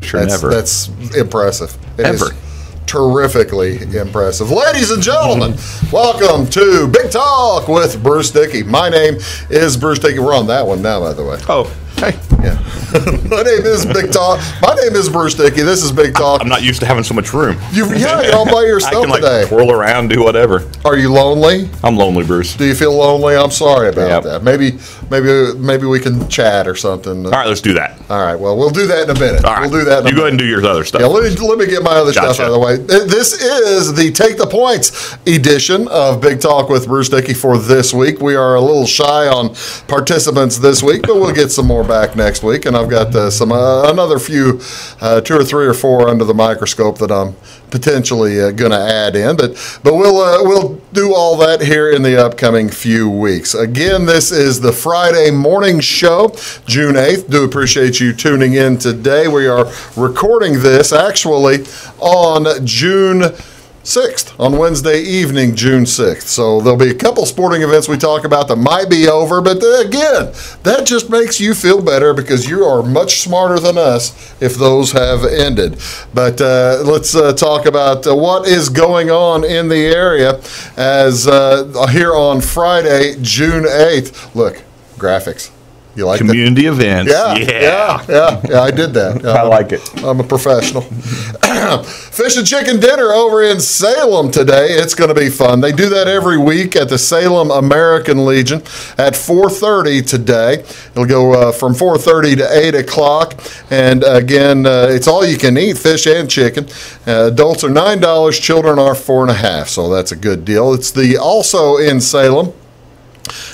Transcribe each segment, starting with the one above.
Sure, That's impressive. It Ever. is terrifically impressive. Ladies and gentlemen, welcome to Big Talk with Bruce Dickey. My name is Bruce Dickey. We're on that one now, by the way. Oh, hey. Yeah. My name is Big Talk. My name is Bruce Dickey. This is Big Talk. I'm not used to having so much room. You're all by I yourself can today. twirl around, do whatever. Are you lonely? I'm lonely, Bruce. Do you feel lonely? I'm sorry about Yep. that. Maybe we can chat or something. All right, let's do that. All right. Well, we'll do that in a minute. All right. We'll do that in a You go ahead and do your other stuff. Yeah, let me get my other stuff out of the way. This is the Take the Points edition of Big Talk with Bruce Dickey for this week. We are a little shy on participants this week, but we'll get some more back next week. And I've got another few, 2 or 3 or 4 under the microscope that I'm potentially going to add in. But we'll do all that here in the upcoming few weeks. Again, this is the Friday morning show, June 8th. Do appreciate you tuning in today. We are recording this actually on June 6th, on Wednesday evening, June 6th. So there'll be a couple sporting events we talk about that might be over, but again, that just makes you feel better because you are much smarter than us if those have ended. But let's talk about what is going on in the area as here on Friday, June 8th. Look, graphics. You like Community events. Yeah, I did that. I like it. I'm a professional. Fish and chicken dinner over in Salem today. It's going to be fun. They do that every week at the Salem American Legion at 4:30 today. It'll go from 4:30 to 8 o'clock. And again, it's all you can eat, fish and chicken. Adults are $9, children are $4.50. So that's a good deal. It's also in Salem,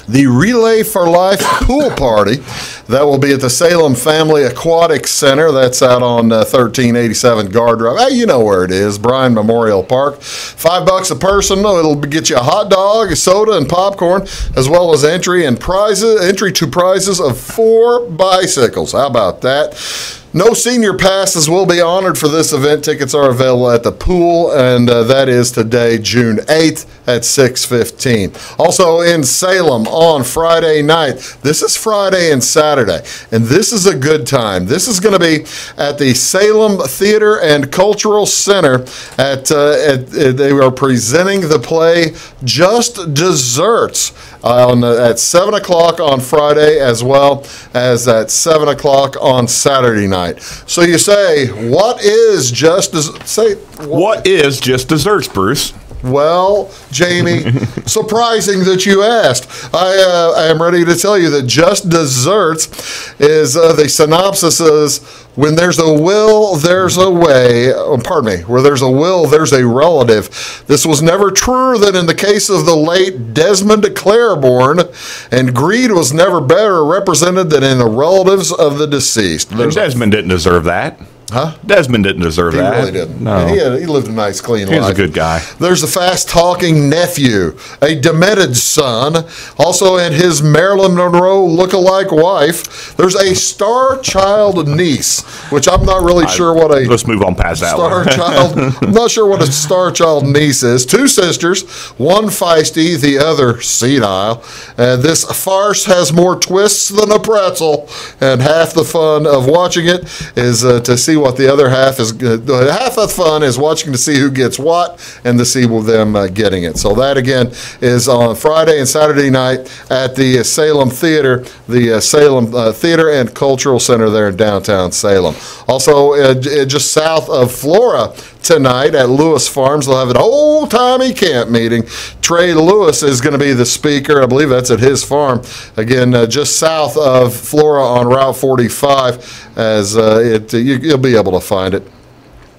the Relay for Life pool party that will be at the Salem Family Aquatic Center. That's out on 1387 Guard Drive. Hey, you know where it is, Bryan Memorial Park. $5 a person. It'll get you a hot dog, a soda, and popcorn, as well as entry to prizes of 4 bicycles. How about that? No senior passes will be honored for this event. Tickets are available at the pool, and that is today, June 8th at 6:15. Also in Salem on Friday night. This is Friday and Saturday, and this is a good time. This is going to be at the Salem Theater and Cultural Center. They are presenting the play Just Desserts at 7 o'clock on Friday, as well as at 7 o'clock on Saturday night. So you say, what is just desserts, Bruce? Well, Jamie, surprising that you asked. I am ready to tell you that Just Desserts is the synopsis is, when there's a will, there's a way. Where there's a will, there's a relative. This was never truer than in the case of the late Desmond Claiborne, and greed was never better represented than in the relatives of the deceased. Desmond didn't deserve that. Huh? Desmond didn't deserve that. He really didn't. No. He lived a nice, clean life. He was a good guy. There's a fast-talking nephew, a demented son, also and his Marilyn Monroe look-alike wife. There's a star child niece, which I'm not really sure what a... Let's move on past that star one. child. I'm not sure what a star child niece is. 2 sisters, one feisty, the other senile. This farce has more twists than a pretzel, and half the fun of watching it is to see what the other half is. Half of the fun is watching to see who gets what and to see them getting it. So that again is on Friday and Saturday night at the Salem Theater, the Salem Theater and Cultural Center there in downtown Salem. Also, just south of Flora tonight at Lewis Farms, they'll have an old-timey camp meeting. Trey Lewis is going to be the speaker. I believe that's at his farm. Again, just south of Flora on Route 45, as you'll be able to find it.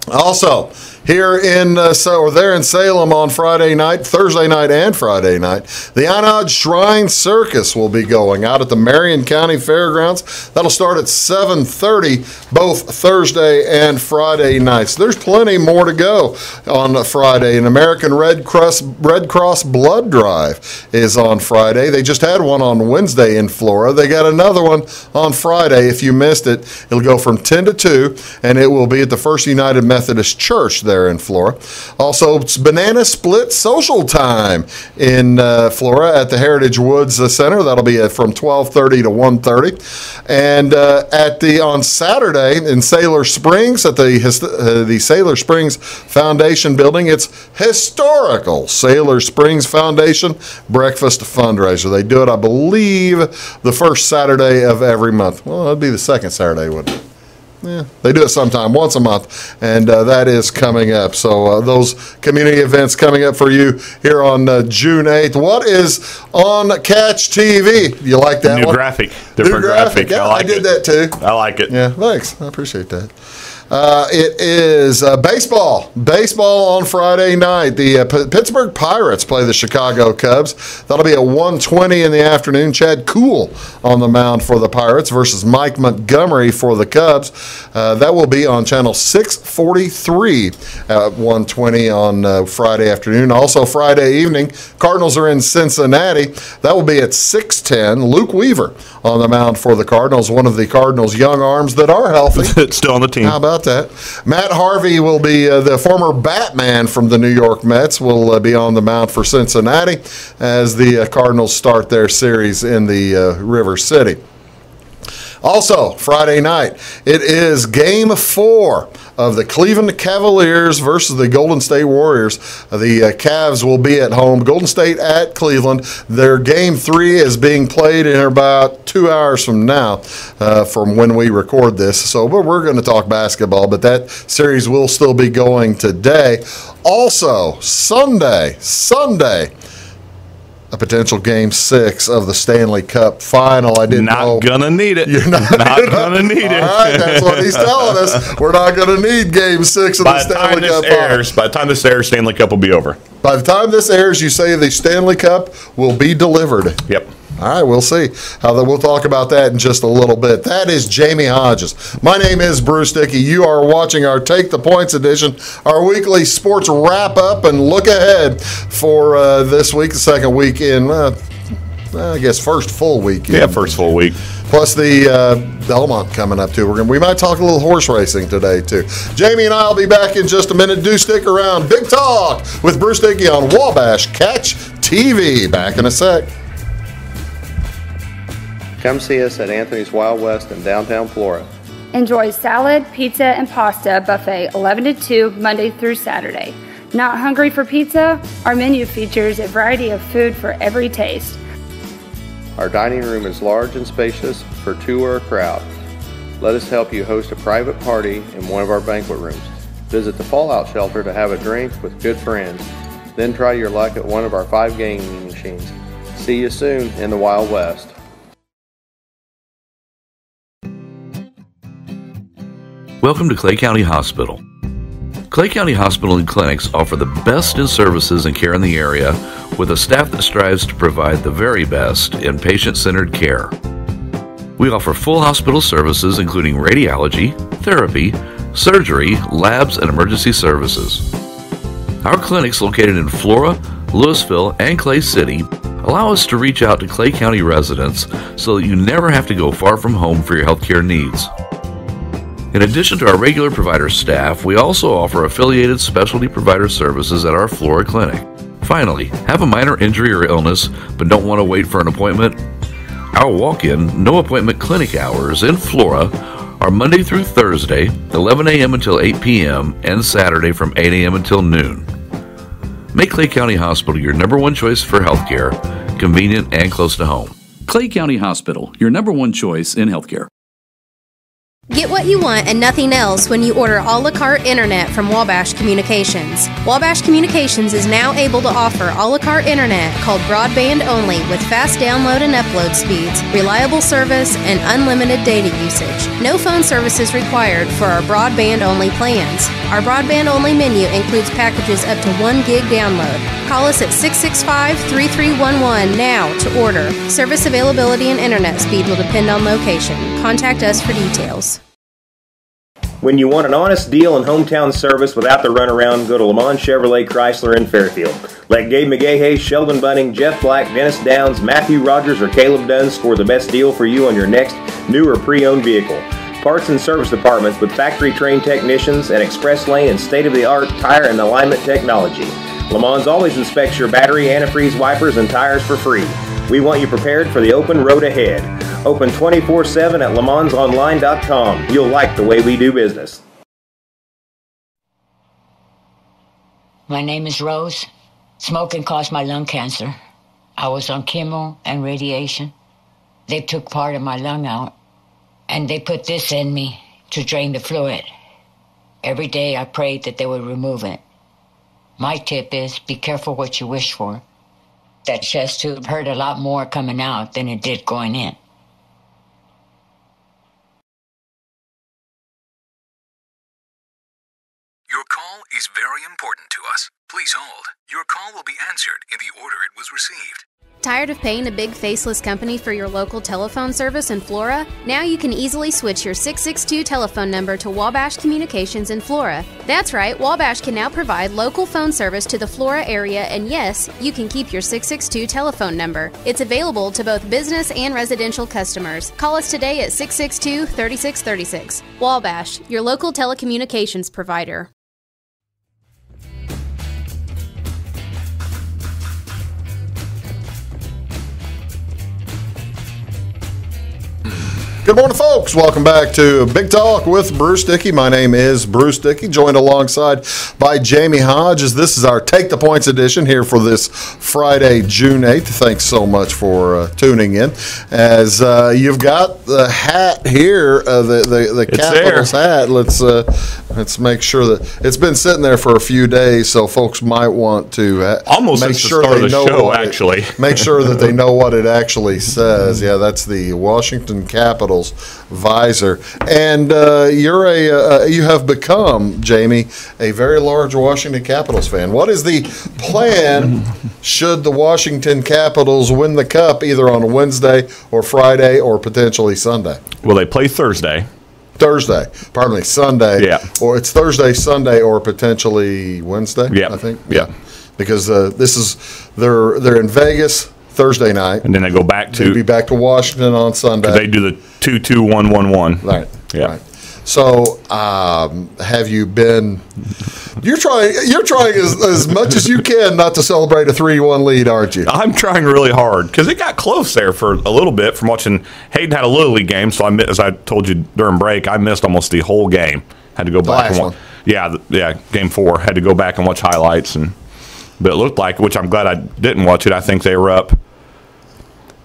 Also, here in there in Salem on Friday night, Thursday night, and Friday night, the Einod Shrine Circus will be going out at the Marion County Fairgrounds. That'll start at 7:30 both Thursday and Friday nights. There's plenty more to go on Friday. An American Red Cross Blood Drive is on Friday. They just had one on Wednesday in Flora. They got another one on Friday. If you missed it, it'll go from 10 to 2, and it will be at the First United Methodist Church there in Flora. Also, it's Banana Split Social Time in Flora at the Heritage Woods Center. That'll be from 12:30 to 1:30. And on Saturday in Sailor Springs at the Sailor Springs Foundation building, it's historical Sailor Springs Foundation breakfast fundraiser. They do it, I believe, the first Saturday of every month. Well, it'd be the second Saturday, wouldn't it? Yeah, they do it sometime, once a month, and that is coming up. So those community events coming up for you here on June 8th. What is on Catch TV? You like that New one? graphic. Different graphic. Yeah, I did that too. I like it. Yeah, thanks. I appreciate that. It is baseball. Baseball on Friday night. The Pittsburgh Pirates play the Chicago Cubs. That'll be at 1:20 in the afternoon. Chad Kuhl on the mound for the Pirates versus Mike Montgomery for the Cubs. That will be on channel 643 at 1:20 on Friday afternoon. Also Friday evening, Cardinals are in Cincinnati. That will be at 6:10. Luke Weaver on the mound for the Cardinals, one of the Cardinals' young arms that are healthy. Still on the team. How about that? Matt Harvey will be the former Batman from the New York Mets, will be on the mound for Cincinnati as the Cardinals start their series in the River City. Also, Friday night, it is Game 4 of the Cleveland Cavaliers versus the Golden State Warriors. The Cavs will be at home. Golden State at Cleveland. Their Game 3 is being played in about 2 hours from now, from when we record this. So we're going to talk basketball, but that series will still be going today. Also, Sunday, a potential Game 6 of the Stanley Cup Final. I didn't know. Not gonna need it. You're not gonna need it. All right, that's what he's telling us. We're not going to need Game 6 of the Stanley Cup Final. By the time this airs, Stanley Cup will be over. By the time this airs, you say the Stanley Cup will be delivered. Yep. All right, we'll see. We'll talk about that in just a little bit. That is Jamie Hodges. My name is Bruce Dickey. You are watching our Take the Points edition, our weekly sports wrap-up and look ahead for this week, the second week in, I guess, first full week. Yeah, first full week. Plus the Belmont coming up, too. We might talk a little horse racing today, too. Jamie and I will be back in just a minute. Do stick around. Big Talk with Bruce Dickey on Wabash Catch TV. Back in a sec. Come see us at Anthony's Wild West in downtown Flora. Enjoy salad, pizza, and pasta buffet 11 to 2 Monday through Saturday. Not hungry for pizza? Our menu features a variety of food for every taste. Our dining room is large and spacious for two or a crowd. Let us help you host a private party in one of our banquet rooms. Visit the Fallout Shelter to have a drink with good friends. Then try your luck at one of our 5 gaming machines. See you soon in the Wild West. Welcome to Clay County Hospital. Clay County Hospital and Clinics offer the best in services and care in the area with a staff that strives to provide the very best in patient-centered care. We offer full hospital services including radiology, therapy, surgery, labs, and emergency services. Our clinics located in Flora, Louisville, and Clay City allow us to reach out to Clay County residents so that you never have to go far from home for your healthcare needs. In addition to our regular provider staff, we also offer affiliated specialty provider services at our Flora clinic. Finally, have a minor injury or illness but don't want to wait for an appointment? Our walk-in, no-appointment clinic hours in Flora are Monday through Thursday, 11 a.m. until 8 p.m., and Saturday from 8 a.m. until noon. Make Clay County Hospital your number one choice for healthcare, convenient and close to home. Clay County Hospital, your number one choice in healthcare. Get what you want and nothing else when you order a la carte internet from Wabash Communications. Wabash Communications is now able to offer a la carte internet called broadband only with fast download and upload speeds, reliable service, and unlimited data usage. No phone services required for our broadband only plans. Our broadband only menu includes packages up to 1 gig download. Call us at 665-3311 now to order. Service availability and internet speed will depend on location. Contact us for details. When you want an honest deal and hometown service without the runaround, go to Le Mans Chevrolet Chrysler in Fairfield. Let Gabe McGahey, Sheldon Bunning, Jeff Black, Dennis Downs, Matthew Rogers, or Caleb Dunn score the best deal for you on your next new or pre-owned vehicle. parts and service departments with factory-trained technicians and express lane and state-of-the-art tire and alignment technology. Le Mans always inspects your battery, antifreeze, wipers, and tires for free. We want you prepared for the open road ahead. Open 24/7 at lemansonline.com. You'll like the way we do business. My name is Rose. Smoking caused my lung cancer. I was on chemo and radiation. They took part of my lung out, and they put this in me to drain the fluid. Every day I prayed that they would remove it. My tip is be careful what you wish for. That chest tube hurt a lot more coming out than it did going in. Your call is very important to us. Please hold. Your call will be answered in the order it was received. Tired of paying a big faceless company for your local telephone service in Flora? Now you can easily switch your 662 telephone number to Wabash Communications in Flora. That's right, Wabash can now provide local phone service to the Flora area, and yes, you can keep your 662 telephone number. It's available to both business and residential customers. Call us today at 662-3636. Wabash, your local telecommunications provider. Good morning, folks. Welcome back to Big Talk with Bruce Dickey. My name is Bruce Dickey, joined alongside by Jamie Hodges. This is our Take the Points edition here for this Friday, June 8th. Thanks so much for tuning in. As you've got the hat here, the Capitals hat. Let's make sure that it's been sitting there for a few days, so folks might want to almost make sure they know show, actually. Make sure that they know what it actually says. Yeah, that's the Washington Capitals visor, and you have become, Jamie, a very large Washington Capitals fan. What is the plan should the Washington Capitals win the Cup either on Wednesday or Friday or potentially Sunday? Well, they play Sunday. Sunday. Yeah. Or it's Thursday, Sunday, or potentially Wednesday. Yeah, I think. Yeah. Because they're in Vegas Thursday night, and then they go back to they'll be back to Washington on Sunday. They do the 2-2-1-1-1. Right. Yeah. Right. So, have you been? You're trying as much as you can not to celebrate a 3-1 lead, aren't you? I'm trying really hard because it got close there for a little bit from watching. Hayden had a Little League game, so as I told you during break, I missed almost the whole game. Had to go back and watch. Yeah, game 4. Had to go back and watch highlights, but it looked like, which I'm glad I didn't watch it. I think they were up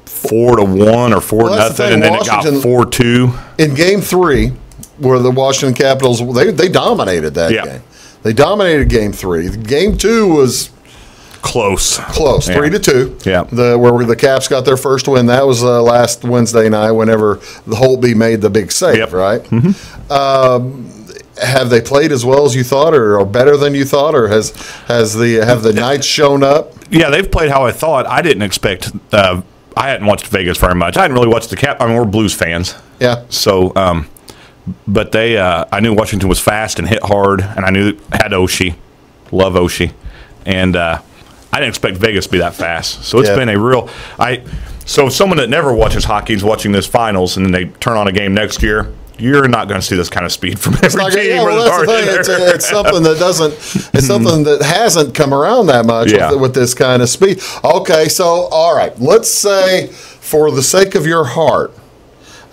4-1 or 4-0, and then it got 4-2 in game 3. Where the Washington Capitals, they dominated that game. They dominated game 3. Game 2 was close, 3-2. Yeah, where the Caps got their first win. That was last Wednesday night. Whenever the Holtby made the big save, right? Mm-hmm. Have they played as well as you thought, or better than you thought, or have the Knights shown up? Yeah, they've played how I thought. I didn't expect. I hadn't watched Vegas very much. I hadn't really watched the Cap. I mean, we're Blues fans. Yeah. So. But I knew Washington was fast and hit hard, and I knew it had Oshie. Love Oshie. And I didn't expect Vegas to be that fast. So it's been a real so someone that never watches hockey is watching this finals, and then they turn on a game next year, you're not going to see this kind of speed from every team. Yeah, well, that's the thing. It's something that doesn't. It's something that hasn't come around that much with this kind of speed. Okay, so all right, let's say for the sake of your heart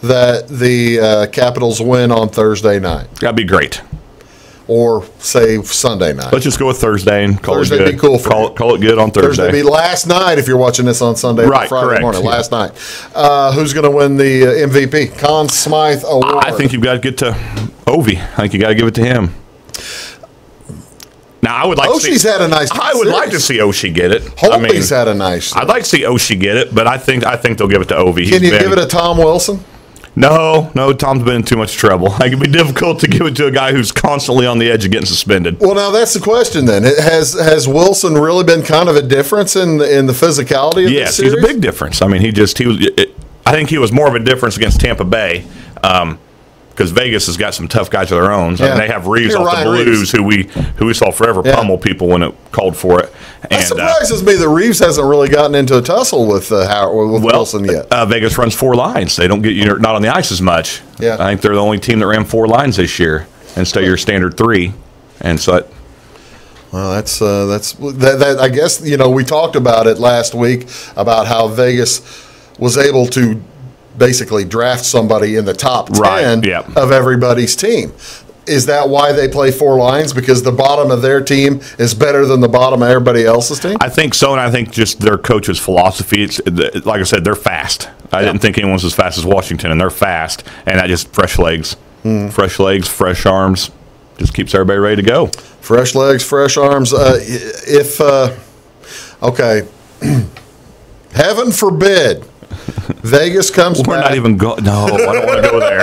that the Capitals win on Thursday night. That'd be great. Or say Sunday night. Let's just go with Thursday and call Thursday it good. Be cool Call it good on Thursday. Thursday be last night if you're watching this on Sunday or Friday morning. Yeah. Last night. Who's going to win the MVP? Conn Smythe Award. I think you've got to get to Ovi. I think you got to give it to him. Now, I would like Oshie's had a nice I would like to see Oshie get it. Holtby's had a nice I'd like to see Oshie get it, but I think they'll give it to Ovi. Can you give it to Tom Wilson? No, Tom's been in too much trouble. It can be difficult to give it to a guy who's constantly on the edge of getting suspended. Well, now that's the question then. Has Wilson really been kind of a difference in the physicality of this series? Yes, he's a big difference. I mean, I think he was more of a difference against Tampa Bay. because Vegas has got some tough guys of their own. Yeah. And they have Reeves off Ryan the Blues, who we saw forever pummel people when it called for it. That surprises me that Reeves hasn't really gotten into a tussle with Wilson yet. Vegas runs 4 lines. They don't get you not on the ice as much. Yeah. I think they're the only team that ran 4 lines this year instead of your standard 3. And so well, that's I guess, we talked about it last week about how Vegas was able to basically draft somebody in the top 10 of everybody's team. Is that why they play 4 lines? Because the bottom of their team is better than the bottom of everybody else's team? I think so, and I think just their coach's philosophy. It's, like I said, they're fast. I didn't think anyone was as fast as Washington, and they're fast, and that just fresh legs. Fresh legs, fresh arms, just keeps everybody ready to go. Fresh legs, fresh arms. Okay, heaven forbid Vegas comes back. We're not even going. No, I don't want to go there.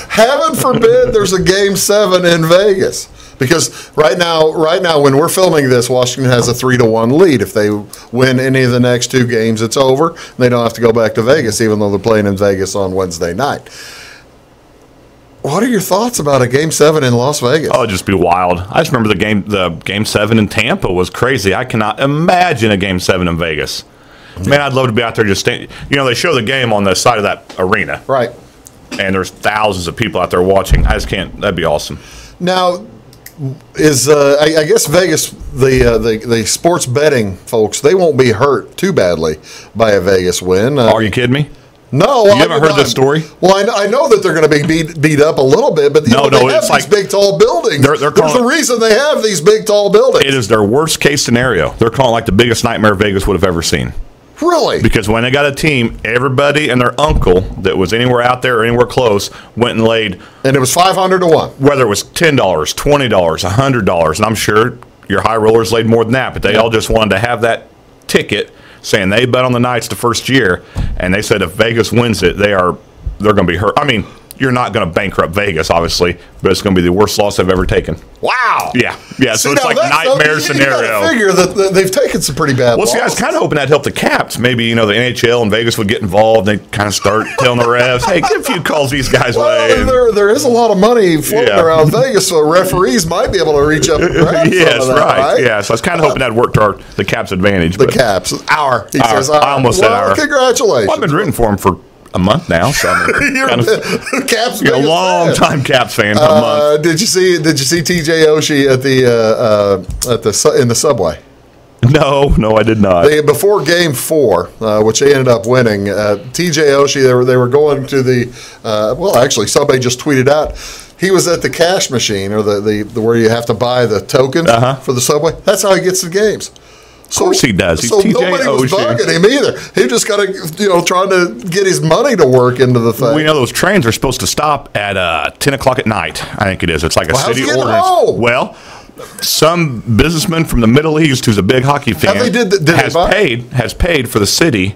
Heaven forbid there's a Game 7 in Vegas. Because right now, when we're filming this, Washington has a 3-1 lead. If they win any of the next 2 games, it's over. They don't have to go back to Vegas, even though they're playing in Vegas on Wednesday night. What are your thoughts about a Game 7 in Las Vegas? Oh, it'd just be wild. I just remember the Game 7 in Tampa was crazy. I cannot imagine a Game 7 in Vegas. Man, I'd love to be out there just standing. They show the game on the side of that arena. Right. And there's thousands of people out there watching. I just can't. That'd be awesome. Now, I guess Vegas, the sports betting folks, they won't be hurt too badly by a Vegas win. Are you kidding me? No, you haven't heard this story. Well, I know that they're going to be beat up a little bit, but they have these big, tall buildings. There's a reason they have these big, tall buildings. It is their worst case scenario. They're calling it like the biggest nightmare Vegas would have ever seen. Really? Because when they got a team, everybody and their uncle that was anywhere out there or anywhere close went and laid. And it was 500 to 1. Whether it was $10, $20, $100, and I'm sure your high rollers laid more than that, but they all just wanted to have that ticket saying they bet on the Knights the first year, and they said if Vegas wins it, they're going to be hurt. I mean, you're not going to bankrupt Vegas, obviously, but it's going to be the worst loss they've ever taken. Wow. Yeah. So it's like nightmare scenario. You gotta figure that they've taken some pretty bad losses. See, I was kind of hoping that'd help the Caps. Maybe, the NHL and Vegas would get involved. They kind of start telling the refs, hey, get a few calls these guys away. There is a lot of money floating around Vegas, so referees might be able to reach up and grab yes, some of that, right? Yeah, so I was kind of hoping that'd work to the Caps' advantage. The Caps. He says I almost said our. Congratulations. Well, I've been rooting for him for a month now. So You're Caps a long-time Caps fan for a month. Did you see TJ Oshie in the subway? No, I did not. Before Game 4, which they ended up winning, TJ Oshie, they were going to the actually somebody just tweeted out he was at the cash machine or the where you have to buy the tokens for the subway. That's how he gets the games. Of course he does. He's TJ nobody was bugging him either. He just got to, trying to get his money to work into the thing. We know those trains are supposed to stop at 10 o'clock at night. I think it is. It's like a city ordinance. Well, some businessman from the Middle East who's a big hockey fan has paid for the city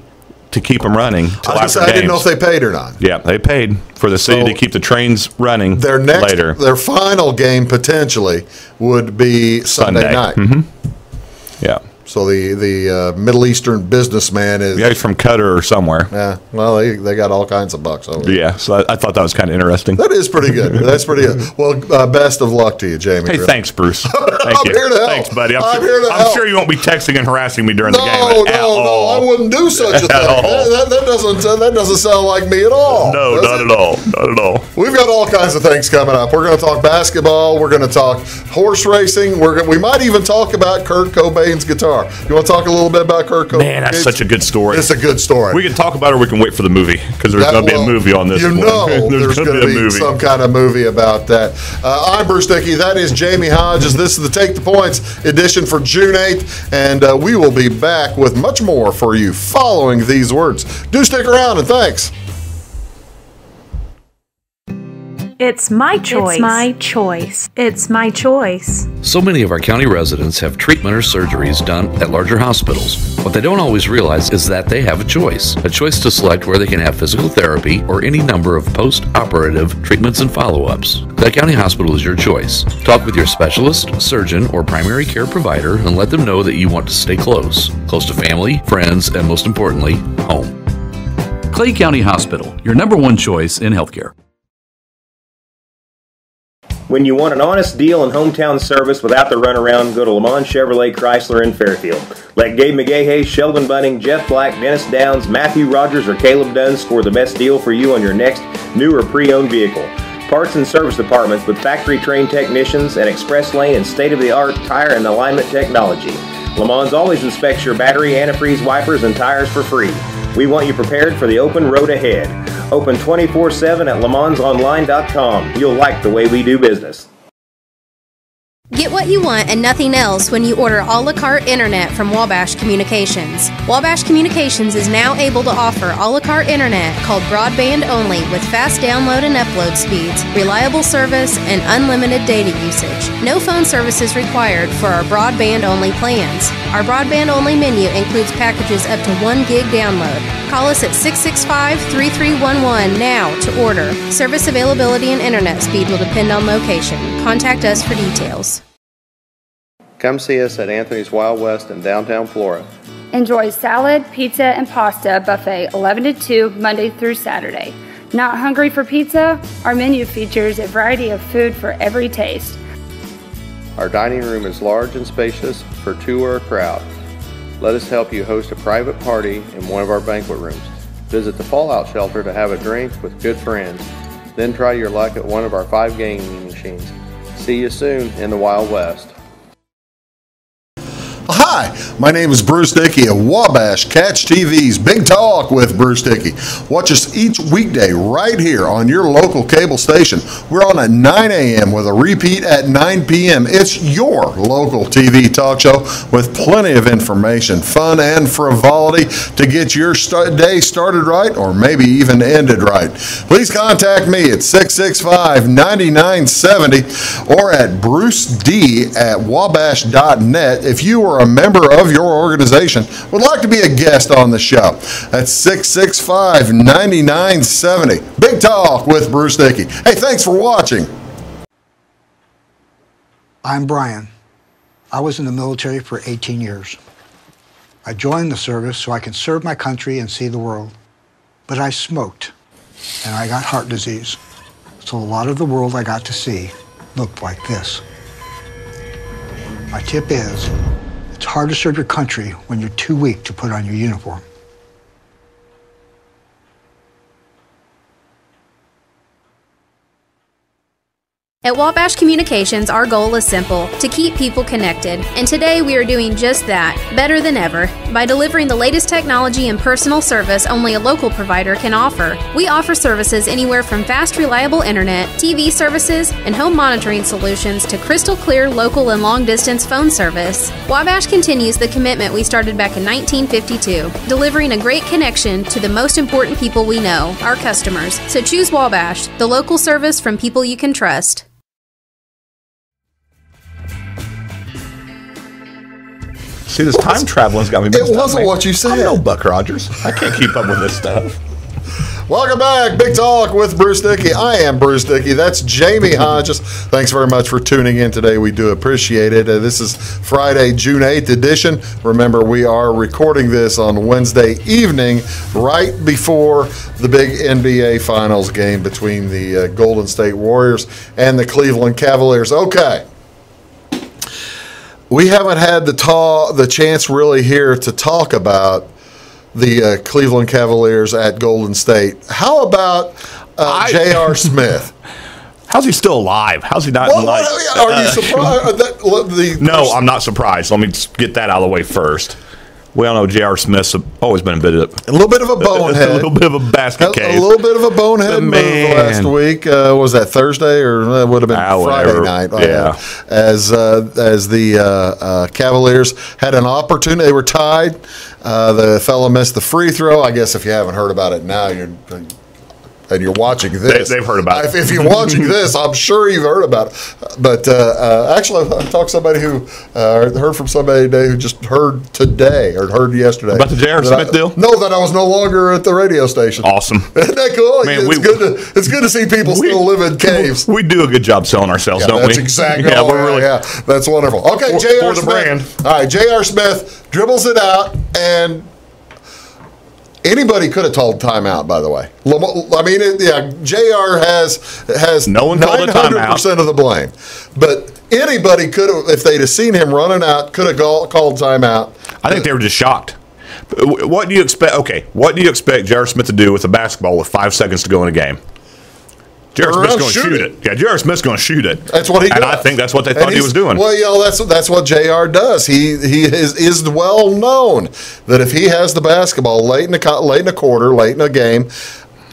to keep them running till after games. I didn't know if they paid or not. Yeah, they paid for the city to keep the trains running later. Their final game potentially would be Sunday night. Mm-hmm. Yeah. So the Middle Eastern businessman is... Yeah, he's from Qatar or somewhere. Yeah, well, they got all kinds of bucks over there. Yeah, so I thought that was kind of interesting. That is pretty good. That's pretty good. Well, best of luck to you, Jamie. Hey, thanks, Bruce. Thank you. Here to help. Thanks, buddy. I'm sure you won't be texting and harassing me during the game at all. No, I wouldn't do such a thing. That doesn't sound like me at all. No, not at all. Not at all. We've got all kinds of things coming up. We're going to talk basketball. We're going to talk horse racing. We might even talk about Kurt Cobain's guitar. You want to talk a little bit about Kurt Cobain? Man, that's such a good story. It's a good story. We can talk about it or we can wait for the movie because there's going to be a movie on this. There's going to be some kind of movie about that. I'm Bruce Dickey. That is Jamie Hodges. This is the Take the Points edition for June 8th, and we will be back with much more for you following these words. Do stick around, and thanks. It's my choice. It's my choice. It's my choice. So many of our county residents have treatment or surgeries done at larger hospitals. What they don't always realize is that they have a choice to select where they can have physical therapy or any number of post-operative treatments and follow-ups. Clay County Hospital is your choice. Talk with your specialist, surgeon, or primary care provider and let them know that you want to stay close to family, friends, and most importantly, home. Clay County Hospital, your #1 choice in healthcare. When you want an honest deal and hometown service without the runaround, go to Lamont Chevrolet Chrysler in Fairfield. Let Gabe McGahey, Sheldon Bunning, Jeff Black, Dennis Downs, Matthew Rogers, or Caleb Dunn score the best deal for you on your next new or pre-owned vehicle. Parts and service departments with factory-trained technicians and express lane and state-of-the-art tire and alignment technology. Lamont always inspects your battery, antifreeze, wipers, and tires for free. We want you prepared for the open road ahead. Open 24/7 at LeMansOnline.com. You'll like the way we do business. Get what you want and nothing else when you order a la carte internet from Wabash Communications. Wabash Communications is now able to offer a la carte internet called broadband only with fast download and upload speeds, reliable service, and unlimited data usage. No phone service is required for our broadband only plans. Our broadband only menu includes packages up to 1 gig download. Call us at 665-3311 now to order. Service availability and internet speed will depend on location. Contact us for details. Come see us at Anthony's Wild West in downtown Flora. Enjoy salad, pizza, and pasta buffet 11 to 2 Monday through Saturday. Not hungry for pizza? Our menu features a variety of food for every taste. Our dining room is large and spacious for two or a crowd. Let us help you host a private party in one of our banquet rooms. Visit the Fallout Shelter to have a drink with good friends. Then try your luck at one of our 5 gaming machines. See you soon in the Wild West. Hi, my name is Bruce Dickey of Wabash Catch TV's Big Talk with Bruce Dickey. Watch us each weekday right here on your local cable station. We're on at 9 a.m. with a repeat at 9 p.m. It's your local TV talk show with plenty of information, fun, and frivolity to get your day started right or maybe even ended right. Please contact me at 665-9970 or at bruced@wabash.net if you are a member of your organization would like to be a guest on the show. That's 665-9970. Big Talk with Bruce Dickey. Hey, thanks for watching. I'm Brian. I was in the military for 18 years. I joined the service so I can serve my country and see the world. But I smoked, and I got heart disease. So a lot of the world I got to see looked like this. My tip is, it's hard to serve your country when you're too weak to put on your uniform. At Wabash Communications, our goal is simple, to keep people connected. And today we are doing just that, better than ever, by delivering the latest technology and personal service only a local provider can offer. We offer services anywhere from fast, reliable internet, TV services, and home monitoring solutions to crystal clear local and long-distance phone service. Wabash continues the commitment we started back in 1952, delivering a great connection to the most important people we know, our customers. So choose Wabash, the local service from people you can trust. See, this time traveling's got me mixed up. It wasn't what you said. I'm no Buck Rogers. I can't keep up with this stuff. Welcome back. Big Talk with Bruce Dickey. I am Bruce Dickey. That's Jamie Hodges. Thanks very much for tuning in today. We do appreciate it. This is Friday, June 8th edition. Remember, we are recording this on Wednesday evening, right before the big NBA Finals game between the Golden State Warriors and the Cleveland Cavaliers. Okay. We haven't had the chance really here to talk about the Cleveland Cavaliers at Golden State. How about J.R. Smith? How's he still alive? How's he not? Are you surprised? No, I'm not surprised. Let me just get that out of the way first. We all know J.R. Smith's always been a little bit of a bonehead. A little bit of a basket case. A little bit of a bonehead move last week. Was that Thursday or it would have been Friday night? Yeah. As the Cavaliers had an opportunity. They were tied. The fellow missed the free throw. I guess if you haven't heard about it now, you're watching this. They've heard about it. If you're watching this, I'm sure you've heard about it. But actually, I talked to somebody who heard from somebody today who just heard today or heard yesterday. About the J.R. Smith deal? No, that I was no longer at the radio station. Awesome. Isn't that cool? Man, it's good to see people still live in caves. We do a good job selling ourselves, don't that's we? Exactly. Yeah, we're really. Yeah, that's wonderful. Okay, J.R. Smith. For the brand. All right, J.R. Smith dribbles it out and Anybody could have told timeout, by the way. I mean, JR has no one called a timeout. 900% of the blame. But anybody could have, if they'd have seen him running out, could have called timeout. I think they were just shocked. What do you expect? Okay, what do you expect J.R. Smith to do with a basketball with 5 seconds to go in a game? J.R. Smith's going to shoot it. Yeah, J.R. Smith's going to shoot it. That's what he does. And I think that's what they thought he was doing. Well, that's what J.R. does. He is well known that if he has the basketball late in a quarter, late in a game,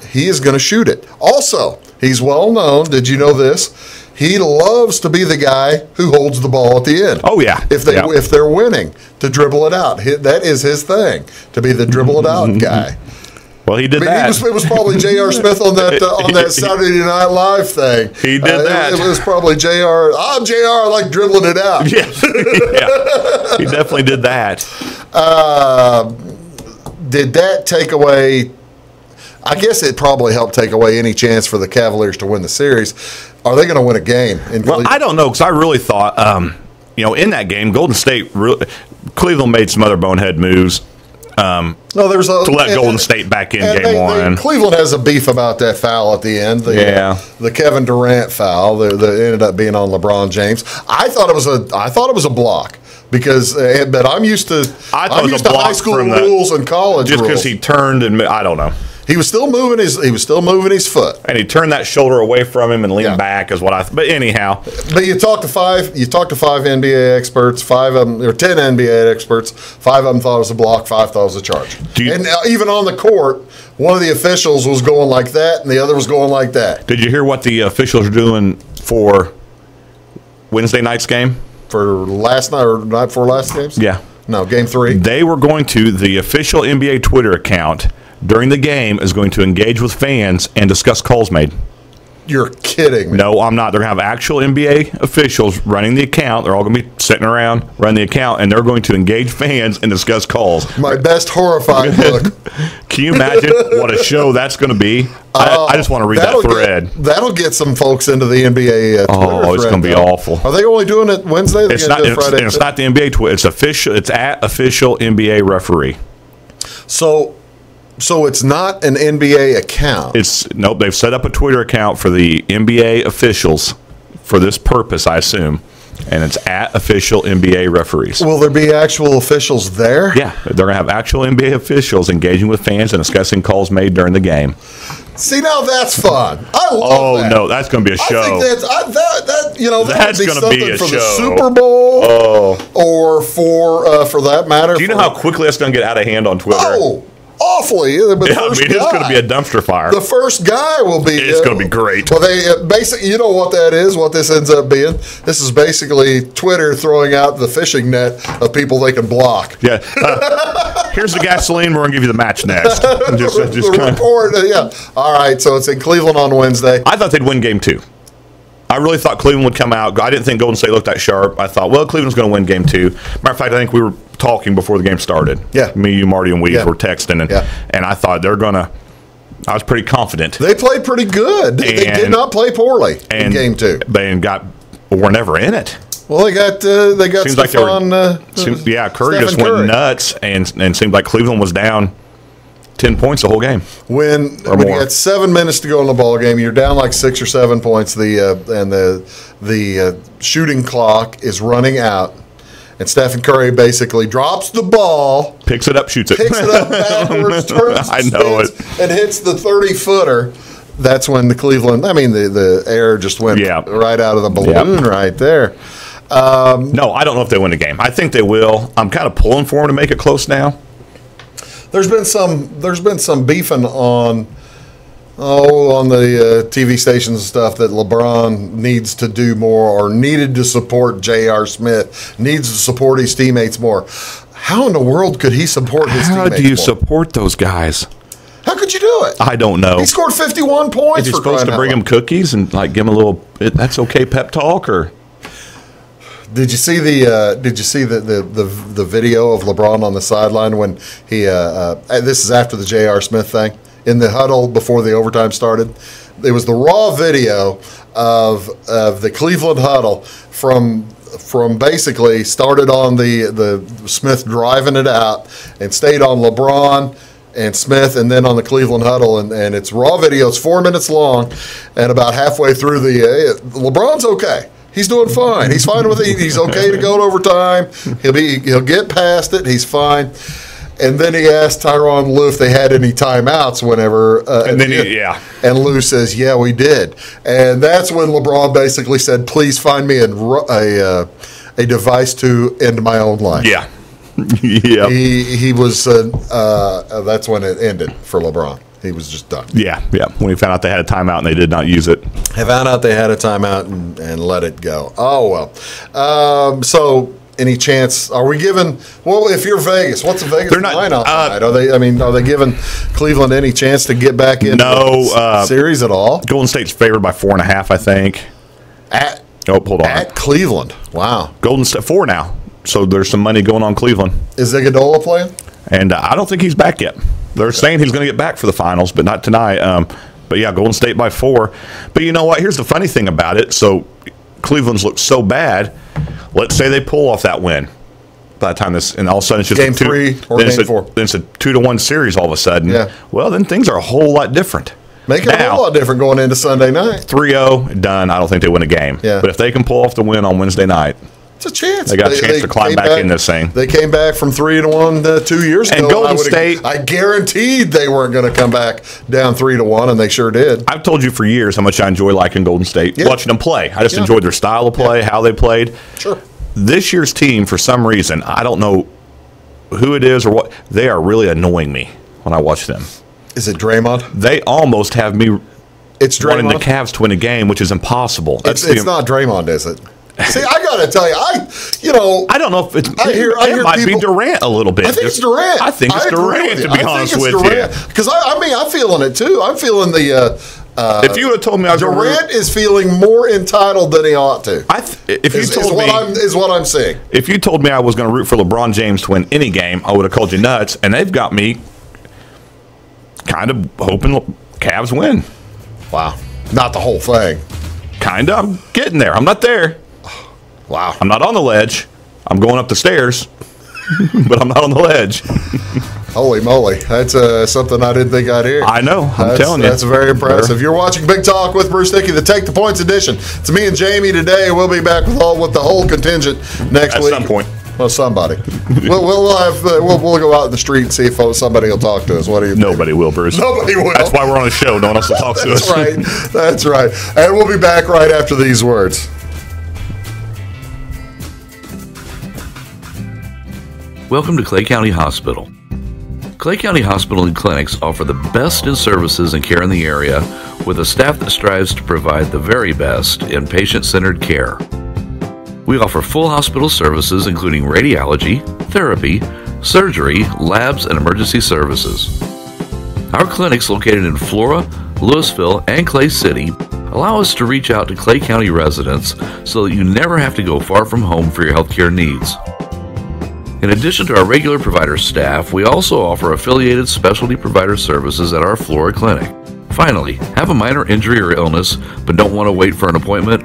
he is going to shoot it. Also, he's well known. Did you know this? He loves to be the guy who holds the ball at the end. Oh yeah. If they're winning, to dribble it out. That is his thing, to be the dribble it out guy. Well, he did that. It was probably J.R. Smith on that Saturday Night Live thing. He did that. It was probably J.R. I'm J.R. I like dribbling it out. Yeah. He definitely did that. Did that take away? I guess it probably helped take away any chance for the Cavaliers to win the series. Are they going to win a game? Well, I don't know, because I really thought, in that game, Golden State, Cleveland made some other bonehead moves. To let Golden State back in game one. Cleveland has a beef about that foul at the end. The Kevin Durant foul that ended up being on LeBron James. I thought it was a block. Because, but I'm used to high school rules and college just rules. Just because he turned and I don't know. He was still moving his foot, and he turned that shoulder away from him and leaned back. Is what I. But anyhow, but you talk to five NBA experts, 5 of them or 10 NBA experts. 5 of them thought it was a block, 5 thought it was a charge. And even on the court, one of the officials was going like that, and the other was going like that. Did you hear what the officials are doing for Wednesday night's game? For last night or night before last games? Yeah. No, game 3. They were going to the official NBA Twitter account. During the game is going to engage with fans and discuss calls made. You're kidding me. No, I'm not. They're going to have actual NBA officials running the account. They're all going to be sitting around running the account, and they're going to engage fans and discuss calls. My best horrified look. Can you imagine what a show that's going to be? I just want to read that thread. That'll get some folks into the NBA Twitter it's going to be awful. Are they only doing it Wednesday? It's not the NBA Twitter. It's official. It's at official NBA referee. So it's not an NBA account. Nope. They've set up a Twitter account for the NBA officials for this purpose, I assume, and it's at official NBA referees. Will there be actual officials there? Yeah, they're going to have actual NBA officials engaging with fans and discussing calls made during the game. See, now that's fun. I love that. No, that's going to be a show. I think that's going to be a for show. The Super Bowl, or for that matter. Do you know how quickly that's going to get out of hand on Twitter? Oh. Awfully, but it's going to be a dumpster fire. The first guy will be. It's going to be great. Well, they basically, you know what that is. What this ends up being. This is basically Twitter throwing out the fishing net of people they can block. Yeah. Here's the gasoline. We're going to give you the match next. The report. Yeah. All right. So it's in Cleveland on Wednesday. I thought they'd win game 2. I really thought Cleveland would come out. I didn't think Golden State looked that sharp. I thought, Cleveland's going to win game 2. Matter of fact, I think we were talking before the game started. Yeah. Me, you, Marty, and Weeds were texting, and I thought they're going to. I was pretty confident. They played pretty good. They did not play poorly in game 2. They were never in it. Well, they got seems Stephon, like Curry just went nuts, and seemed like Cleveland was down 10 points the whole game. When you got 7 minutes to go in the ball game, you're down like 6 or 7 points. The shooting clock is running out, and Stephen Curry basically drops the ball, picks it up, shoots it, picks it up backwards, turns, and hits the 30-footer. That's when the air just went right out of the balloon right there. No, I don't know if they win the game. I think they will. I'm kind of pulling for them to make it close now. There's been some beefing on the TV stations and stuff that LeBron needs to do more, or needed to support J.R. Smith, needs to support his teammates more. How in the world could he support his teammates more? How do you support those guys? How could you do it? I don't know. He scored 51 points. Is he supposed to bring him cookies and give him a little "that's okay" pep talk, or? Did you see the video of LeBron on the sideline when he this is after the J.R. Smith thing, in the huddle before the overtime started? It was the raw video of the Cleveland huddle from basically started on the Smith driving it out and stayed on LeBron and Smith, and then on the Cleveland Huddle, and it's raw video. It's 4 minutes long, and about halfway through LeBron's okay. He's doing fine. He's fine with it. He's okay to go to overtime. He'll get past it. He's fine. And then he asked Tyronn Lue if they had any timeouts whenever. And Lue says, yeah, we did. And that's when LeBron basically said, please find me a device to end my own life. Yeah. Yeah. He was, that's when it ended for LeBron. He was just done. Yeah. When he found out they had a timeout and they did not use it. They found out they had a timeout and let it go. Oh, well. So any chance, are we giving, well, if you're Vegas, what's the Vegas line on tonight? Are they giving Cleveland any chance to get back into the series at all? Golden State's favored by 4.5, I think. Hold on. At Cleveland. Wow. Golden State 4 now. So there's some money going on Cleveland. Is Iguodala playing? And I don't think he's back yet. They're saying he's going to get back for the finals, but not tonight. But yeah, Golden State by 4. But you know what? Here's the funny thing about it. So Cleveland's looked so bad. Let's say they pull off that win. By the time and all of a sudden it's just game 3 or game 4. Then it's a 2-1 series all of a sudden. Yeah. Well, then things are a whole lot different. Make it a whole lot different going into Sunday night. 3-0, done. I don't think they win a game. Yeah. But if they can pull off the win on Wednesday night, it's a chance. They got a chance to climb back in this thing. They came back from 3-1 2 years ago. And Golden State, I guaranteed they weren't going to come back down 3-1, and they sure did. I've told you for years how much I enjoy liking Golden State, watching them play. I just enjoyed their style of play, how they played. Sure. This year's team, for some reason, I don't know who it is or what, they are really annoying me when I watch them. Is it Draymond? They almost have me wanting the Cavs to win a game, which is impossible. It's not Draymond, is it? See, I got to tell you, I don't know if it's. It might be Durant a little bit. I think it's Durant. I think it's Durant, to be honest with you. Because I'm feeling it too. I'm feeling the. If you would have told me, Durant is feeling more entitled than he ought to. Is what I'm saying. If you told me I was going to root for LeBron James to win any game, I would have called you nuts. And they've got me kind of hoping Cavs win. Wow, not the whole thing. Kind of. I'm getting there. I'm not there. Wow. I'm not on the ledge. I'm going up the stairs, but I'm not on the ledge. Holy moly. That's something I didn't think I'd hear. I know. I'm telling you. That's very impressive. You're watching Big Talk with Bruce Dickey, the Take the Points edition. It's me and Jamie today. We'll be back with the whole contingent next week. At some point. Well, somebody. we'll go out in the street and see if somebody will talk to us. What do you think? Nobody will, Bruce. Nobody will. That's why we're on a show. No one else will talk to us. That's right. That's right. And we'll be back right after these words. Welcome to Clay County Hospital. Clay County Hospital and Clinics offer the best in services and care in the area with a staff that strives to provide the very best in patient-centered care. We offer full hospital services including radiology, therapy, surgery, labs, and emergency services. Our clinics located in Flora, Louisville, and Clay City allow us to reach out to Clay County residents so that you never have to go far from home for your healthcare needs. In addition to our regular provider staff, we also offer affiliated specialty provider services at our Flora clinic. Finally, have a minor injury or illness but don't want to wait for an appointment?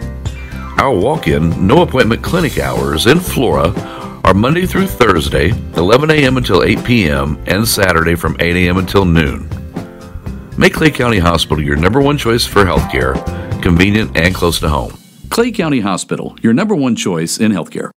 Our walk-in, no-appointment clinic hours in Flora are Monday through Thursday, 11 a.m. until 8 p.m., and Saturday from 8 a.m. until noon. Make Clay County Hospital your number one choice for healthcare, convenient and close to home. Clay County Hospital, your number one choice in healthcare.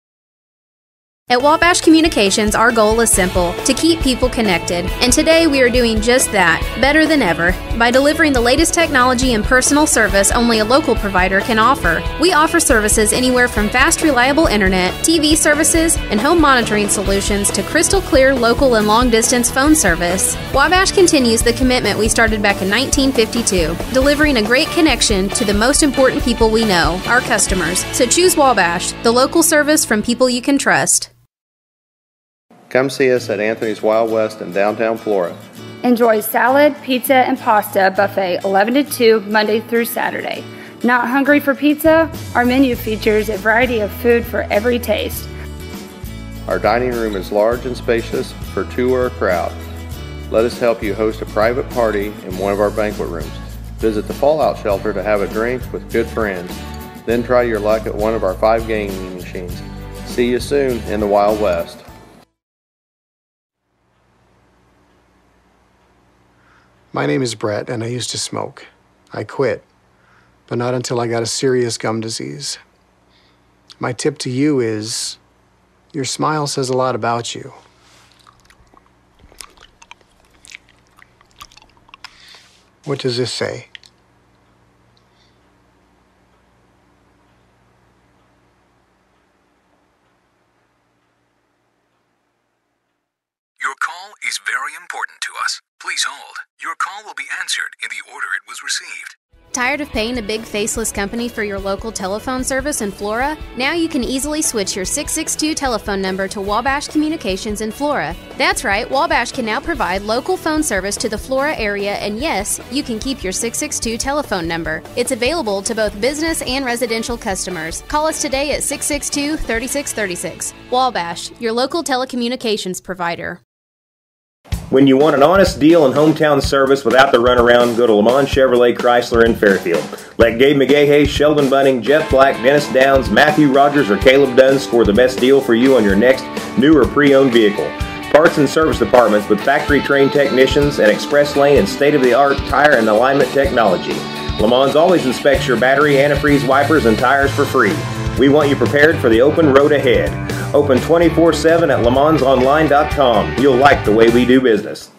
At Wabash Communications, our goal is simple, to keep people connected. And today we are doing just that, better than ever, by delivering the latest technology and personal service only a local provider can offer. We offer services anywhere from fast, reliable internet, TV services, and home monitoring solutions to crystal clear local and long-distance phone service. Wabash continues the commitment we started back in 1952, delivering a great connection to the most important people we know, our customers. So choose Wabash, the local service from people you can trust. Come see us at Anthony's Wild West in downtown Flora. Enjoy salad, pizza, and pasta buffet 11 to 2 Monday through Saturday. Not hungry for pizza? Our menu features a variety of food for every taste. Our dining room is large and spacious for two or a crowd. Let us help you host a private party in one of our banquet rooms. Visit the Fallout Shelter to have a drink with good friends. Then try your luck at one of our 5 gaming machines. See you soon in the Wild West. My name is Brett, and I used to smoke. I quit, but not until I got a serious gum disease. My tip to you is, your smile says a lot about you. What does this say? Your call is very important to us. Please hold. Your call will be answered in the order it was received. Tired of paying a big faceless company for your local telephone service in Flora? Now you can easily switch your 662 telephone number to Wabash Communications in Flora. That's right, Wabash can now provide local phone service to the Flora area, and yes, you can keep your 662 telephone number. It's available to both business and residential customers. Call us today at 662-3636. Wabash, your local telecommunications provider. When you want an honest deal and hometown service without the runaround, go to Lamont Chevrolet Chrysler in Fairfield. Let Gabe McGahey, Sheldon Bunning, Jeff Black, Dennis Downs, Matthew Rogers, or Caleb Dunn score the best deal for you on your next new or pre-owned vehicle. Parts and service departments with factory-trained technicians and express lane and state-of-the-art tire and alignment technology. Lamont always inspects your battery, antifreeze, wipers, and tires for free. We want you prepared for the open road ahead. Open 24/7 at LeMansOnline.com. You'll like the way we do business.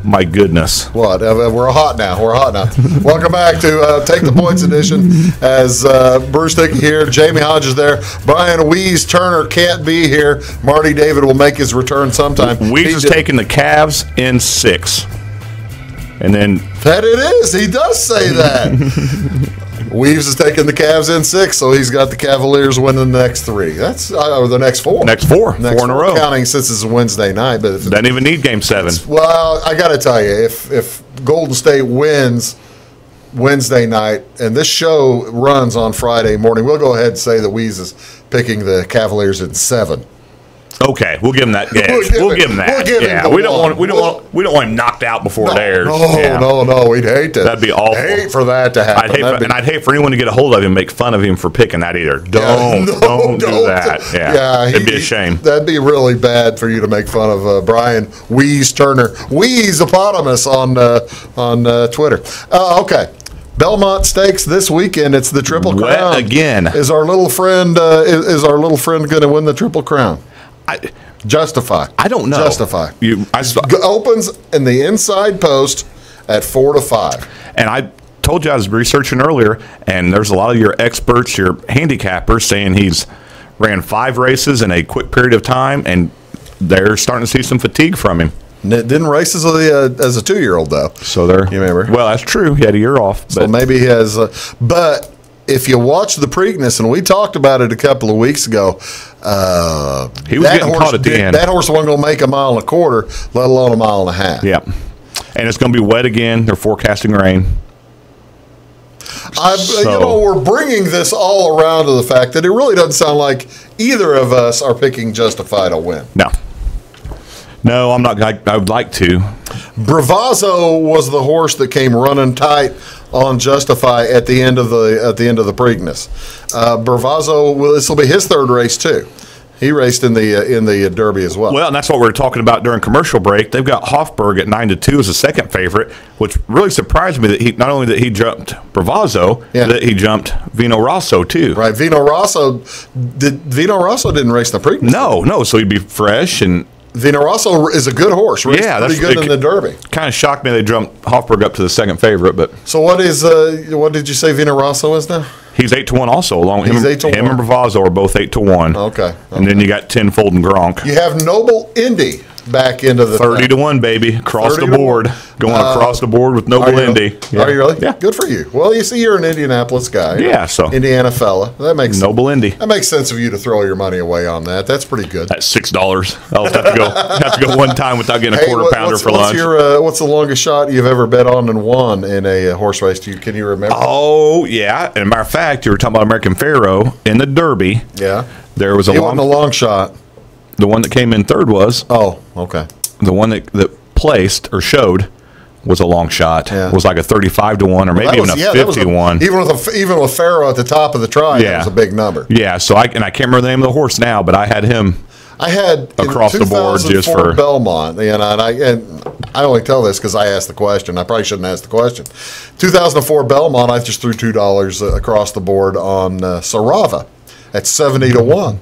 My goodness. What? We're hot now. We're hot now. Welcome back to Take the Points edition. As Bruce Dickey here, Jamie Hodges there, Brian Weeze Turner can't be here. Marty David will make his return sometime. Weeze is taking the Cavs in 6. And then that it is. He does say that. Weaves is taking the Cavs in 6, so he's got the Cavaliers winning the next 3. That's or the next 4. Next 4 in a row. Counting since it's a Wednesday night, but doesn't even need Game 7. Well, I got to tell you, if Golden State wins Wednesday night, and this show runs on Friday morning, we'll go ahead and say that Weeze is picking the Cavaliers in 7. Okay, we'll give him that. Yeah, we'll give him that. We don't want him knocked out before it airs. No, we'd hate that. That'd be awful. Hate for that to happen. I'd hate for anyone to get a hold of him and make fun of him for picking that either. Don't do that. Yeah, it'd be a shame. That'd be really bad for you to make fun of Brian Weeze Turner, Weezeopotamus on Twitter. Okay. Belmont Stakes this weekend. It's the Triple Crown again. Is our little friend going to win the Triple Crown? Justify. I don't know. Justify. Opens in the inside post at 4 to 5. And I told you I was researching earlier, and there's a lot of your experts, your handicappers, saying he's ran 5 races in a quick period of time, and they're starting to see some fatigue from him. Didn't race as a 2-year-old though. So there. You remember? Well, that's true. He had a year off. So maybe he has. But if you watch the Preakness, and we talked about it a couple of weeks ago, he was getting caught at the end. That horse wasn't going to make a mile and a quarter, let alone a mile and a half. Yeah. And it's going to be wet again. They're forecasting rain. We're bringing this all around to the fact that it really doesn't sound like either of us are picking Justify to win. No, I'm not. I would like to. Bravazzo was the horse that came running tight on Justify at the end of the Preakness. Bravazzo, this will be his 3rd race too. He raced in the Derby as well. Well, and that's what we were talking about during commercial break. They've got Hofburg at 9-2 as the second favorite, which really surprised me that he not only that he jumped Bravazzo, that he jumped Vino Rosso too. Right, Vino Rosso didn't race the Preakness. No, so he'd be fresh and. Vino Rosso is a good horse. Raced pretty good in the Derby. Kind of shocked me they jumped Hofburg up to the second favorite, but so what did you say Vino Rosso is now? He's 8-1 also. Along with him and Bravazzo are both 8-1. Okay. And then you got Tenfold and Gronk. You have Noble Indy back into the 30-1 baby, across the board, going across the board with Noble Indy. Are you really? Yeah. Good for you. Well, you see, you're an Indianapolis guy. Yeah, so Indiana fella. That makes Noble Indy. That makes sense of you to throw your money away on that. That's pretty good. That's $6. I'll have to go one time without getting a quarter pounder for lunch. What's the longest shot you've ever bet on and won in a horse race? Can you remember? Oh yeah. And a matter of fact, you were talking about American Pharaoh in the Derby. Yeah. There was a long shot. The one that came in 3rd was. Oh, okay. The one that placed or showed was a long shot. Yeah. It was like a 35 to 1 or maybe even a 50 to 1. Even with Pharaoh at the top of the try, that was a big number. Yeah, so I can't remember the name of the horse now, but I had him across the board just for Belmont. And I only tell this because I asked the question. I probably shouldn't ask the question. 2004 Belmont, I just threw $2 across the board on Sarava at 70 to 1.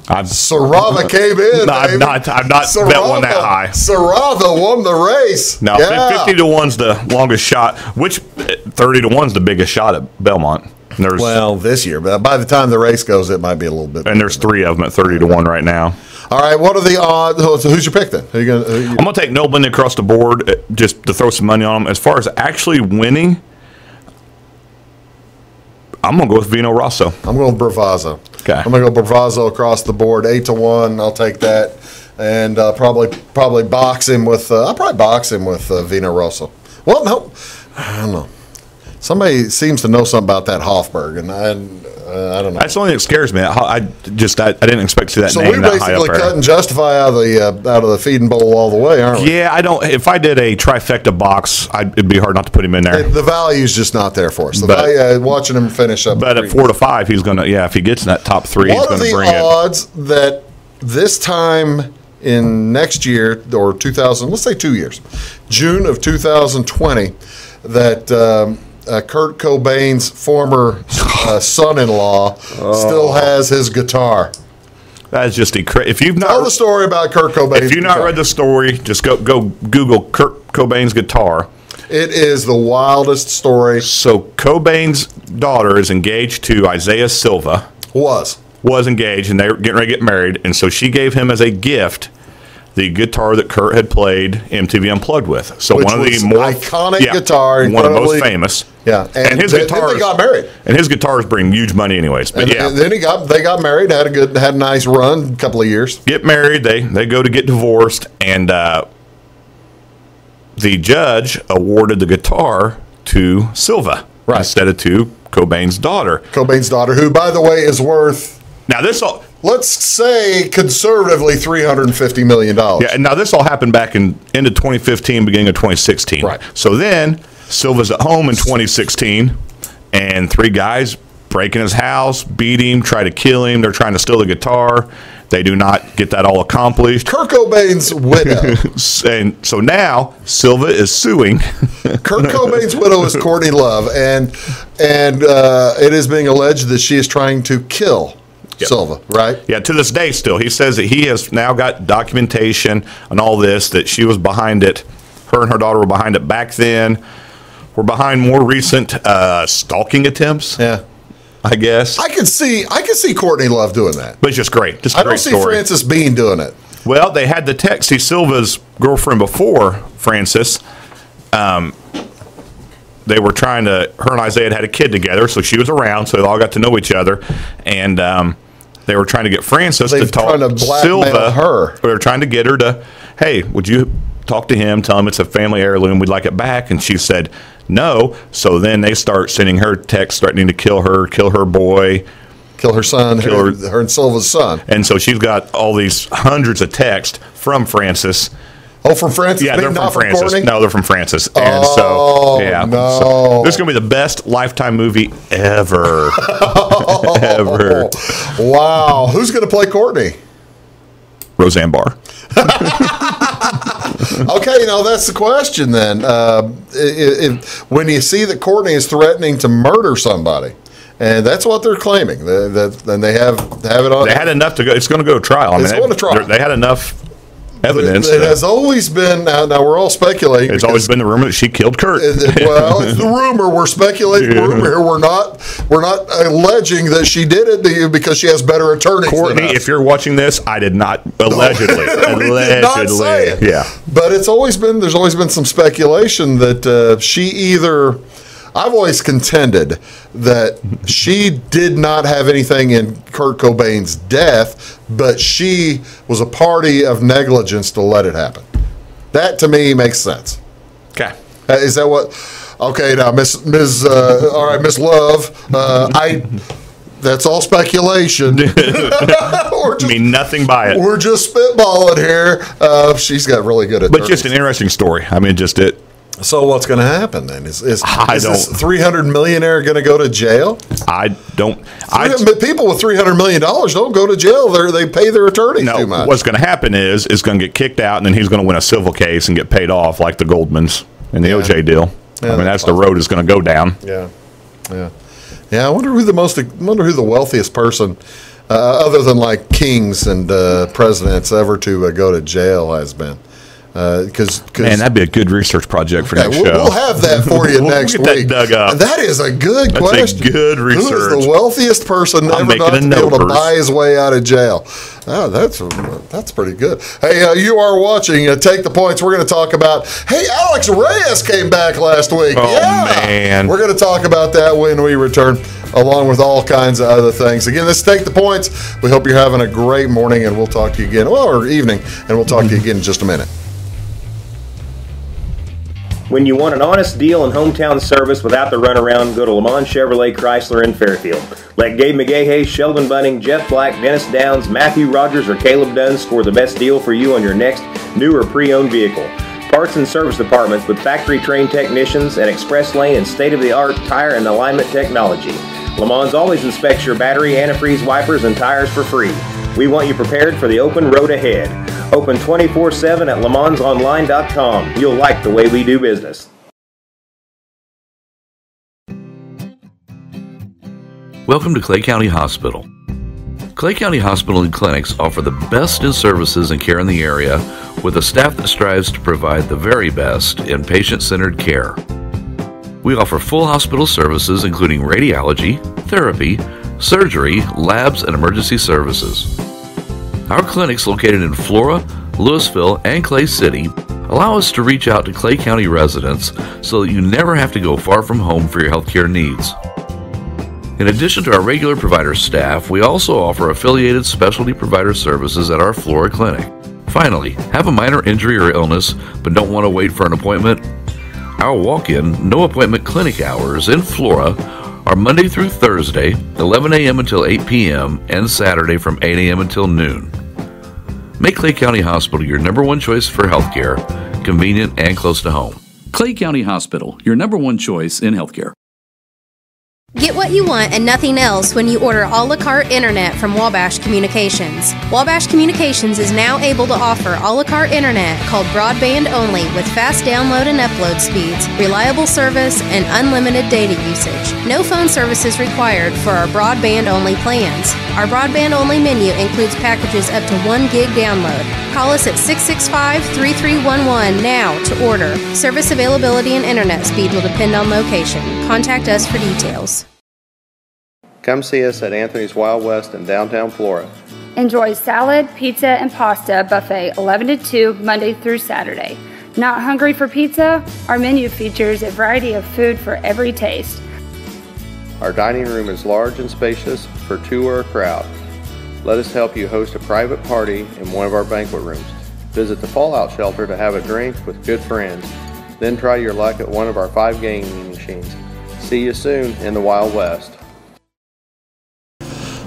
Sarava came in. No, I've not bet one that high. Sarava won the race. No, 50 to 1's the longest shot. Which 30 to 1's the biggest shot at Belmont. Well, this year, but by the time the race goes, it might be a little bit. And there's 3 of them at 30 to 1 right now. All right, what are the odds? So who's your pick then? I'm going to take Nobleman across the board just to throw some money on him. As far as actually winning, I'm going to go with Vino Rosso. I'm going with Bravazzo. Okay. I'm going to go Bravazzo across the board, 8 to 1. I'll take that, and probably box him with. I'll probably box him with Vino Rosso. Well, no, I don't know. Somebody seems to know something about that Hofberg, and I don't know. That's the only thing that scares me. I didn't expect to see that name that high up there. So we basically cut and justify out of the feeding bowl all the way, aren't we? Yeah, I don't. If I did a trifecta box, it'd be hard not to put him in there. The value's just not there for us. Watching him finish up. But at 4 to 5, he's gonna. Yeah, if he gets in that top 3, he's gonna bring it. What are the odds that this time in next year or 2000? Let's say 2 years, June of 2020, that. Kurt Cobain's former son-in-law still has his guitar. That is just if you've not tell the story about Kurt Cobain. If you've not read the story, just go Google Kurt Cobain's guitar. It is the wildest story. So Cobain's daughter is engaged to Isaiah Silva. Was engaged, and they were getting ready to get married, and so she gave him as a gift the guitar that Kurt had played MTV Unplugged with. So which one of the more iconic guitar, one of the most famous. Yeah, and his guitars, they got married. And his guitars bring huge money, anyways. But and then they got married, had a nice run, a couple of years. Get married, they go to get divorced, and the judge awarded the guitar to Silva instead of to Cobain's daughter. Cobain's daughter, who, by the way, is worth let's say conservatively $350 million. Yeah, and now this all happened back into 2015, beginning of 2016. Right. So then Silva's at home in 2016, and 3 guys break in his house, beat him, try to kill him. They're trying to steal the guitar. They do not get that all accomplished. Kurt Cobain's widow. And so now Silva is suing. Kurt Cobain's widow is Courtney Love, and it is being alleged that she is trying to kill Silva, right? Yeah, to this day still. He says that he has now got documentation on all this, that she was behind it. Her and her daughter were behind it back then. We're behind more recent stalking attempts. Yeah. I guess. I can see Courtney Love doing that. But it's just great. Just I don't see Frances Bean doing it. Well, they had the text. See, Silva's girlfriend before Frances, they were trying to, her and Isaiah had a kid together, so she was around, so they all got to know each other. And they were trying to get Frances to talk to Silva. Her. They were trying to get her to, hey, would you talk to him, tell him it's a family heirloom, we'd like it back. And she said no. So then they start sending her texts threatening to kill her boy, kill her son, her and Silva's son. And so she's got all these hundreds of texts from Frances. Oh, from Frances? Yeah, they're from Frances. Courtney? No, they're from Frances. And no. So this is going to be the best Lifetime movie ever. Ever. Wow. Who's going to play Courtney? Roseanne Barr. Okay, now that's the question then. When you see that Courtney is threatening to murder somebody, and that's what they're claiming, and they have it on. They had enough to go. It's going to go to trial. It's going to trial. They had enough evidence. It has always been. Now we're all speculating. It's always been the rumor that she killed Kurt. Well, it's the rumor. We're speculating. Yeah. Rumor here. We're not alleging that she did it because she has better attorneys. Courtney, than us. if you're watching this, I did not allegedly. Did not say it. Yeah. But it's always been. There's always been some speculation that she either. I've always contended that she did not have anything in Kurt Cobain's death, but she was a party of negligence to let it happen. That to me makes sense. Okay. Is that what? Okay, now Miss Love, That's all speculation. mean nothing by it. We're just spitballing here. She's got really good attorneys. But just an interesting story. I mean, just it. So what's going to happen then? Is this $300 millionaire going to go to jail? People with $300 million don't go to jail. They pay their attorneys too much. What's going to happen is going to get kicked out, and then he's going to win a civil case and get paid off like the Goldmans in the OJ deal. Yeah, I mean, that's the road is going to go down. Yeah. I wonder who the wealthiest person, other than like kings and presidents, ever to go to jail has been. Man, that'd be a good research project for next show. We'll have that for you next week. That dug up. That is a good question. That's a good research. Who is the wealthiest person ever not to be able to buy his way out of jail? Oh, that's pretty good. Hey, you are watching Take the Points. We're going to talk about, Alex Reyes came back last week. Man. We're going to talk about that when we return, along with all kinds of other things. Again, this is Take the Points. We hope you're having a great morning, and we'll talk to you again, or evening, and we'll talk to you again in just a minute. When you want an honest deal and hometown service without the runaround, go to Le Mans Chevrolet Chrysler in Fairfield. Let Gabe McGahey, Sheldon Bunning, Jeff Black, Dennis Downs, Matthew Rogers, or Caleb Dunn score the best deal for you on your next new or pre-owned vehicle. Parts and service departments with factory-trained technicians and express lane and state-of-the-art tire and alignment technology. Le Mans always inspects your battery, antifreeze, wipers, and tires for free. We want you prepared for the open road ahead. Open 24/7 at lemansonline.com. You'll like the way we do business. Welcome to Clay County Hospital. Clay County Hospital and Clinics offer the best in services and care in the area with a staff that strives to provide the very best in patient-centered care. We offer full hospital services including radiology, therapy, surgery, labs, and emergency services. Our clinics located in Flora, Louisville, and Clay City allow us to reach out to Clay County residents so that you never have to go far from home for your healthcare needs. In addition to our regular provider staff, we also offer affiliated specialty provider services at our Flora clinic. Finally, have a minor injury or illness but don't want to wait for an appointment? Our walk-in, no-appointment clinic hours in Flora are Monday through Thursday, 11 a.m. until 8 p.m., and Saturday from 8 a.m. until noon. Make Clay County Hospital your number one choice for healthcare, convenient and close to home. Clay County Hospital, your number one choice in healthcare. Get what you want and nothing else when you order a la carte internet from Wabash Communications. Wabash Communications is now able to offer a la carte internet called broadband only with fast download and upload speeds, reliable service, and unlimited data usage. No phone service is required for our broadband only plans. Our broadband only menu includes packages up to 1 gig download. Call us at 665-3311 now to order. Service availability and internet speed will depend on location. Contact us for details. Come see us at Anthony's Wild West in downtown Flora. Enjoy salad, pizza, and pasta buffet 11 to 2 Monday through Saturday. Not hungry for pizza? Our menu features a variety of food for every taste. Our dining room is large and spacious for two or a crowd. Let us help you host a private party in one of our banquet rooms. Visit the Fallout Shelter to have a drink with good friends. Then try your luck at one of our 5 gaming machines. See you soon in the Wild West.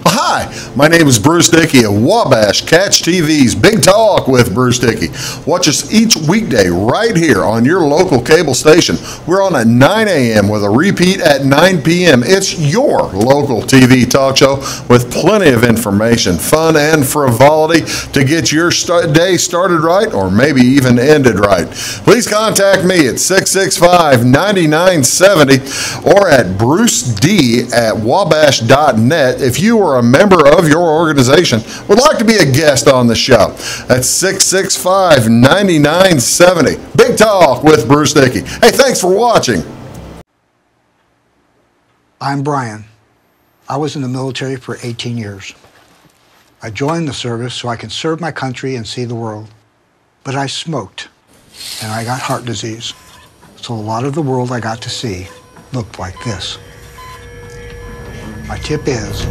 Hi, my name is Bruce Dickey of Wabash Catch TV's Big Talk with Bruce Dickey. Watch us each weekday right here on your local cable station. We're on at 9 a.m. with a repeat at 9 p.m. It's your local TV talk show with plenty of information, fun, and frivolity to get your day started right or maybe even ended right. Please contact me at 665-9970 or at bruced@wabash.net if you are a member of your organization would like to be a guest on the show. That's 665-9970. Big Talk with Bruce Dickey. Hey, thanks for watching. I'm Brian. I was in the military for 18 years. I joined the service so I could serve my country and see the world. But I smoked, and I got heart disease. So a lot of the world I got to see looked like this. My tip is,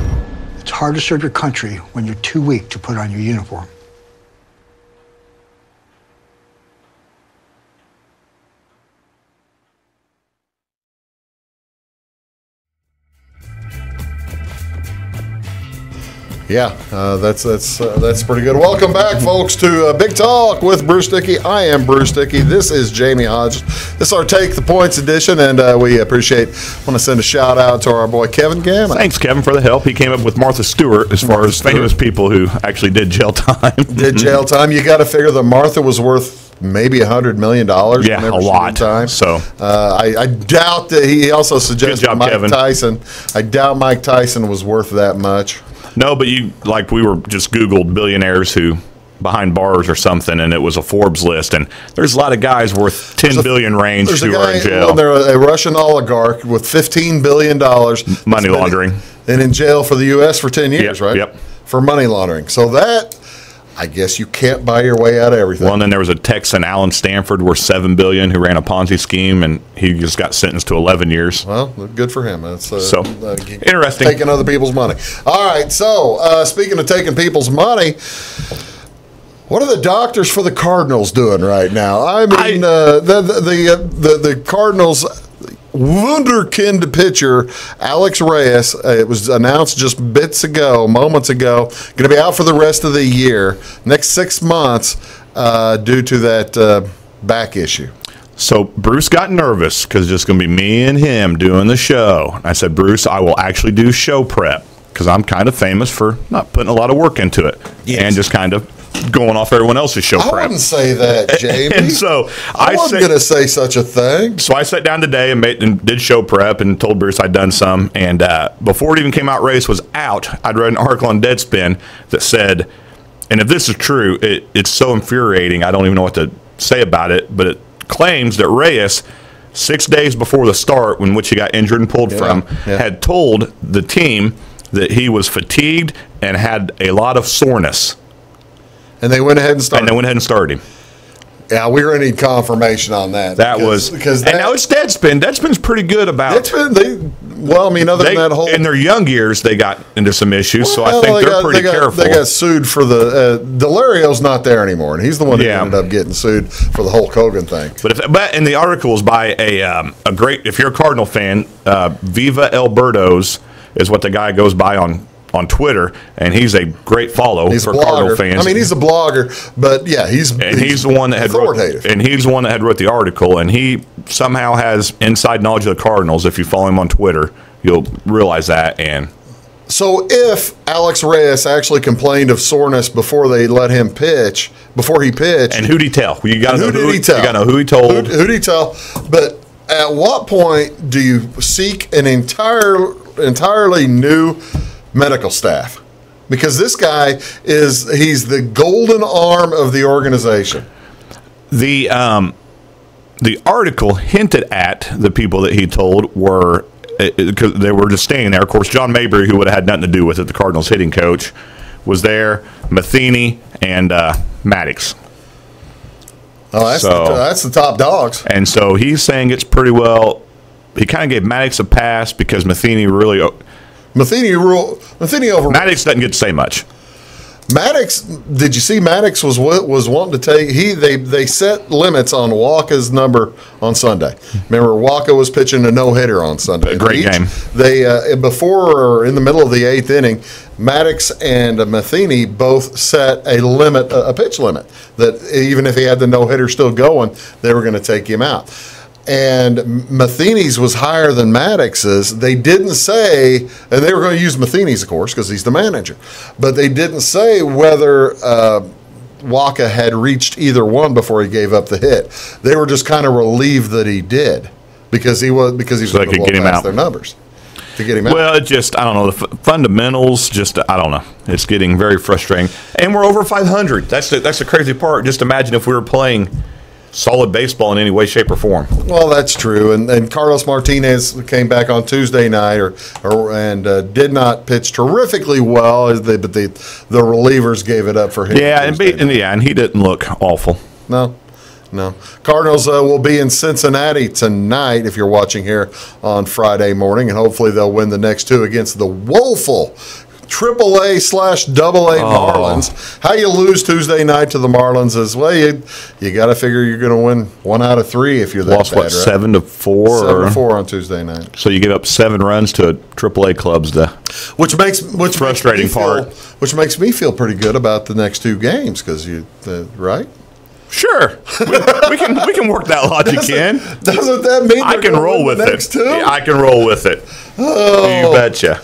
it's hard to serve your country when you're too weak to put on your uniform. Yeah, that's pretty good. Welcome back, folks, to Big Talk with Bruce Dickey. I am Bruce Dickey. This is Jamie Hodges. This is our Take the Points edition, and we want to send a shout out to our boy Kevin Gammon. Thanks, Kevin, for the help. He came up with Martha Stewart as far as famous people who actually did jail time. Did jail time. You got to figure that Martha was worth maybe $100 million. Yeah, a lot. Time. So I doubt that he also suggested job, Mike Kevin. Tyson. I doubt Mike Tyson was worth that much. No, but we were just Googled billionaires who behind bars or something, and it was a Forbes list, and there's a lot of guys worth $10 billion range who are in jail. Well, they're a Russian oligarch with $15 billion money laundering, and in jail for the U.S. for 10 years, right? Yep. For money laundering. So that, I guess you can't buy your way out of everything. Well, and then there was a Texan, Alan Stanford, worth $7 billion, who ran a Ponzi scheme, and he just got sentenced to 11 years. Well, good for him. That's interesting. Taking other people's money. All right. So speaking of taking people's money, what are the doctors for the Cardinals doing right now? I mean, the Cardinals. Wunderkind pitcher Alex Reyes, it was announced just moments ago, going to be out for the rest of the year, next 6 months, due to that back issue. So Bruce got nervous because it's just going to be me and him doing the show. I said, Bruce, I will actually do show prep because I'm kind of famous for not putting a lot of work into it and just kind of going off everyone else's show prep. I wouldn't say that, Jamie. And so I wasn't going to say such a thing. So I sat down today and did show prep and told Bruce I'd done some. And before it even came out, Reyes was out. I'd read an article on Deadspin that said, and if this is true, it's so infuriating, I don't even know what to say about it, but it claims that Reyes, 6 days before the start, in which he got injured and pulled from, had told the team that he was fatigued and had a lot of soreness. And they went ahead and started him. Yeah, we're going to need confirmation on that. And now it's Deadspin. Deadspin's pretty good about Deadspin. Other than that whole in their young years, they got into some issues. So I think they're pretty careful. They got sued for Delario's not there anymore, and he's the one that ended up getting sued for the Hulk Hogan thing. But in the article is by a great. If you're a Cardinal fan, Viva Alberto's is what the guy goes by on Twitter, and he's a great follow for Cardinal fans. I mean, he's a blogger, but yeah, he's the one that had wrote the article, and he somehow has inside knowledge of the Cardinals. If you follow him on Twitter, you'll realize that. And so, if Alex Reyes actually complained of soreness before they let him pitch, before he pitched, and who'd he tell? You got to know who he tell. You got to know who he told. Who'd he tell? But at what point do you seek an entirely new medical staff? Because this guy he's the golden arm of the organization. The article hinted at the people that he told were because they were just staying there. Of course, John Mabry, who would have had nothing to do with it, the Cardinals hitting coach, was there. Matheny and Maddox. Oh, that's the top dogs. And so he's saying it's pretty well. He kind of gave Maddox a pass because Matheny over. Maddox doesn't get to say much. Maddox, did you see Maddox was wanting to take? They set limits on Walker's number on Sunday. Remember, Walker was pitching a no-hitter on Sunday. A great game. They before or in the middle of the 8th inning, Maddox and Matheny both set a pitch limit that even if he had the no-hitter still going, they were going to take him out. And Matheny's was higher than Maddox's. They didn't say, and they were going to use Matheny's, of course, because he's the manager. But they didn't say whether Waka had reached either one before he gave up the hit. They were just kind of relieved that he did because he was going to blow past their numbers to get him out. Well, I don't know. The fundamentals, I don't know. It's getting very frustrating. And we're over 500. That's the crazy part. Just imagine if we were playing solid baseball in any way, shape, or form. Well, that's true. And Carlos Martinez came back on Tuesday night and did not pitch terrifically well, but the relievers gave it up for him. Yeah, and he didn't look awful. No. Cardinals will be in Cincinnati tonight if you're watching here on Friday morning, and hopefully they'll win the next two against the woeful AAA/AA Marlins. How you lose Tuesday night to the Marlins is, well, you got to figure you're going to win 1 out of 3 if you're that lost, bad, what, right? 7-4? 7-4 on Tuesday night. So you give up 7 runs to AAA clubs. Which frustrating part. Which makes me feel pretty good about the next 2 games because right? Sure, we can work that logic in. Doesn't that mean I can roll with it? 2? Yeah, I can roll with it. Oh, you betcha.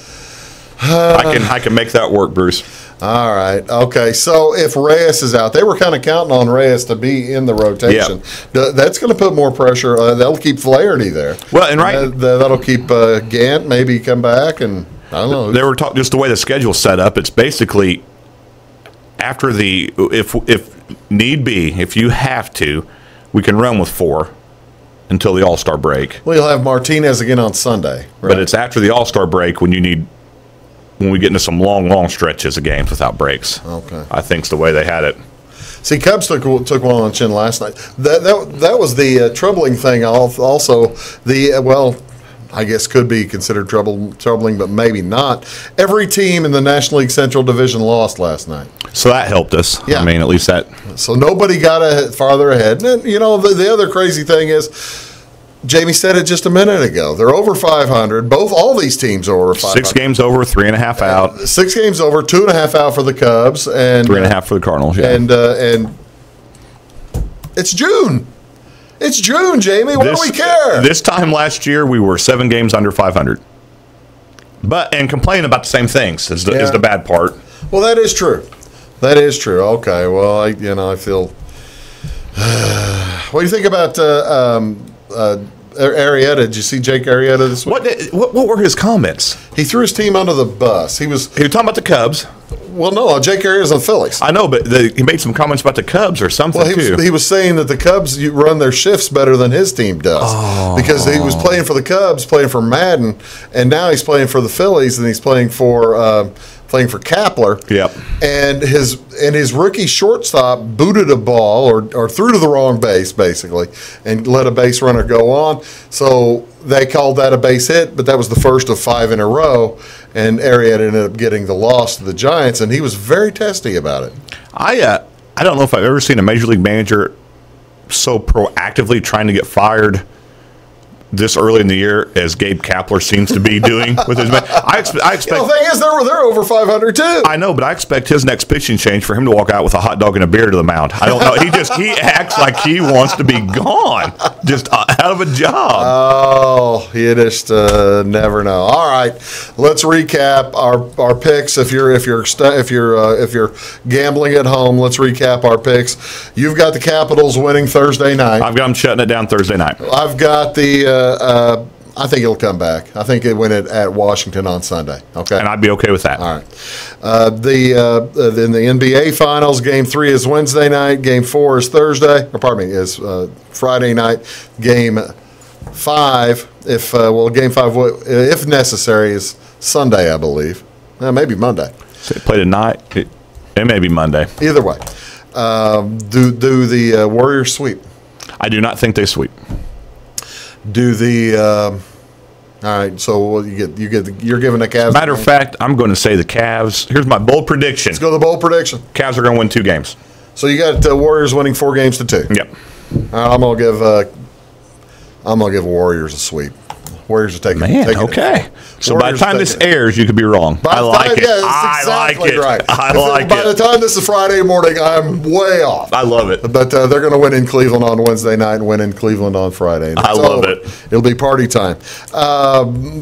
I can make that work, Bruce. All right. Okay. So if Reyes is out, they were kind of counting on Reyes to be in the rotation. Yeah. That's going to put more pressure. That'll keep Flaherty there. Well, and that'll keep Gant maybe come back, and I don't know. They were talking just the way the schedule's set up. It's basically after if need be, if you have to, we can run with 4 until the All-Star break. Well, you'll have Martinez again on Sunday. Right? But it's after the All-Star break when we get into some long stretches of games without breaks. Okay. I think's the way they had it. See, Cubs took one on the chin last night. That was the troubling thing. Also, I guess could be considered troubling, but maybe not. Every team in the National League Central Division lost last night. So that helped us. Yeah. I mean, at least that. So nobody got farther ahead. And, the other crazy thing is, Jamie said it just a minute ago. They're over 500. All these teams are over 500. 6 games over, 3.5 out. 6 games over, 2.5 out for the Cubs, and 3.5 for the Cardinals. Yeah. And it's June. It's June, Jamie. What do we care? This time last year, we were 7 games under 500. And complaining about the same things is the bad part. Well, that is true. That is true. Okay. Well, I feel. What do you think about Arrieta? Did you see Jake Arrieta this week? What were his comments? He threw his team under the bus. He was talking about the Cubs. Well, no, Jake Arrieta's on Phillies. I know, but he made some comments about the Cubs or something, too. He was saying that the Cubs run their shifts better than his team does because he was playing for the Cubs, playing for Madden, and now he's playing for the Phillies, and he's playing for Kapler. Yep. And his rookie shortstop booted a ball or threw to the wrong base, basically, and let a base runner go on. So they called that a base hit, but that was the first of 5 in a row. And Arrieta ended up getting the loss to the Giants, and he was very testy about it. I don't know if I've ever seen a major league manager so proactively trying to get fired this early in the year as Gabe Kapler seems to be doing with his. I expect. The thing is, they're over 500 too. I know, but I expect his next pitching change for him to walk out with a hot dog and a beer to the mound. I don't know. He acts like he wants to be gone, just out of a job. Oh, you just never know. All right, let's recap our picks. If you're gambling at home, let's recap our picks. You've got the Capitals winning Thursday night. I've got them shutting it down Thursday night. I've got the. I think it'll come back. I think it win it at Washington on Sunday. Okay, and I'd be okay with that. All right. In the NBA Finals, Game 3 is Wednesday night. Game 4 is Thursday. Is Friday night. Game 5, Game 5, if necessary, is Sunday, I believe. Maybe Monday. So they play tonight. It may be Monday. Either way, do the Warriors sweep? I do not think they sweep. Do the all right? So you're giving the Cavs. Matter of fact, I'm going to say the Cavs. Here's my bold prediction. Let's go to the bold prediction. Cavs are going to win 2 games. So you got Warriors winning 4 games to 2. Yep. All right, I'm gonna give Warriors a sweep. Warriors are taking. Okay. So by the time this airs, you could be wrong. I like it. I like it. Right. By the time this is Friday morning, I'm way off. I love it. But they're going to win in Cleveland on Wednesday night and win in Cleveland on Friday. I love it. It'll be party time.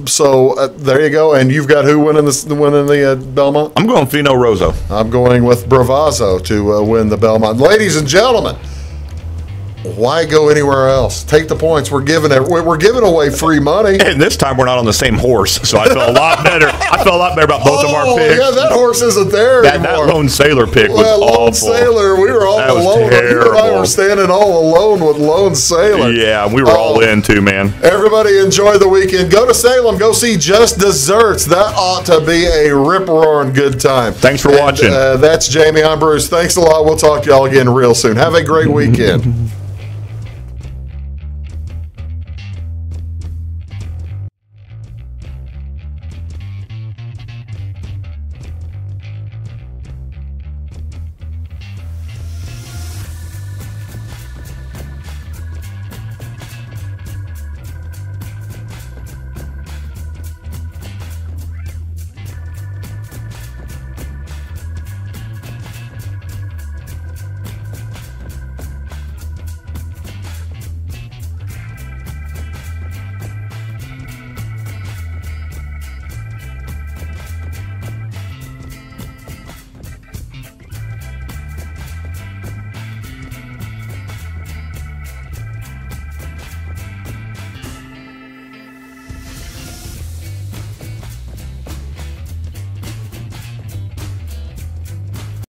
So there you go. And you've got who winning the Belmont? I'm going Fino Rosso. I'm going with Bravazzo to win the Belmont. Ladies and gentlemen, why go anywhere else? Take the points. We're giving away free money. And this time we're not on the same horse, so I feel a lot better. I feel a lot better about both of our picks. Yeah, that horse isn't there anymore. That Lone Sailor pick was awful. Lone Sailor, we were all alone. You and I were standing all alone with Lone Sailor. Yeah, we were all in too, man. Everybody enjoy the weekend. Go to Salem. Go see Just Desserts. That ought to be a rip-roaring good time. Thanks for watching. That's Jamie. I'm Bruce. Thanks a lot. We'll talk to y'all again real soon. Have a great weekend.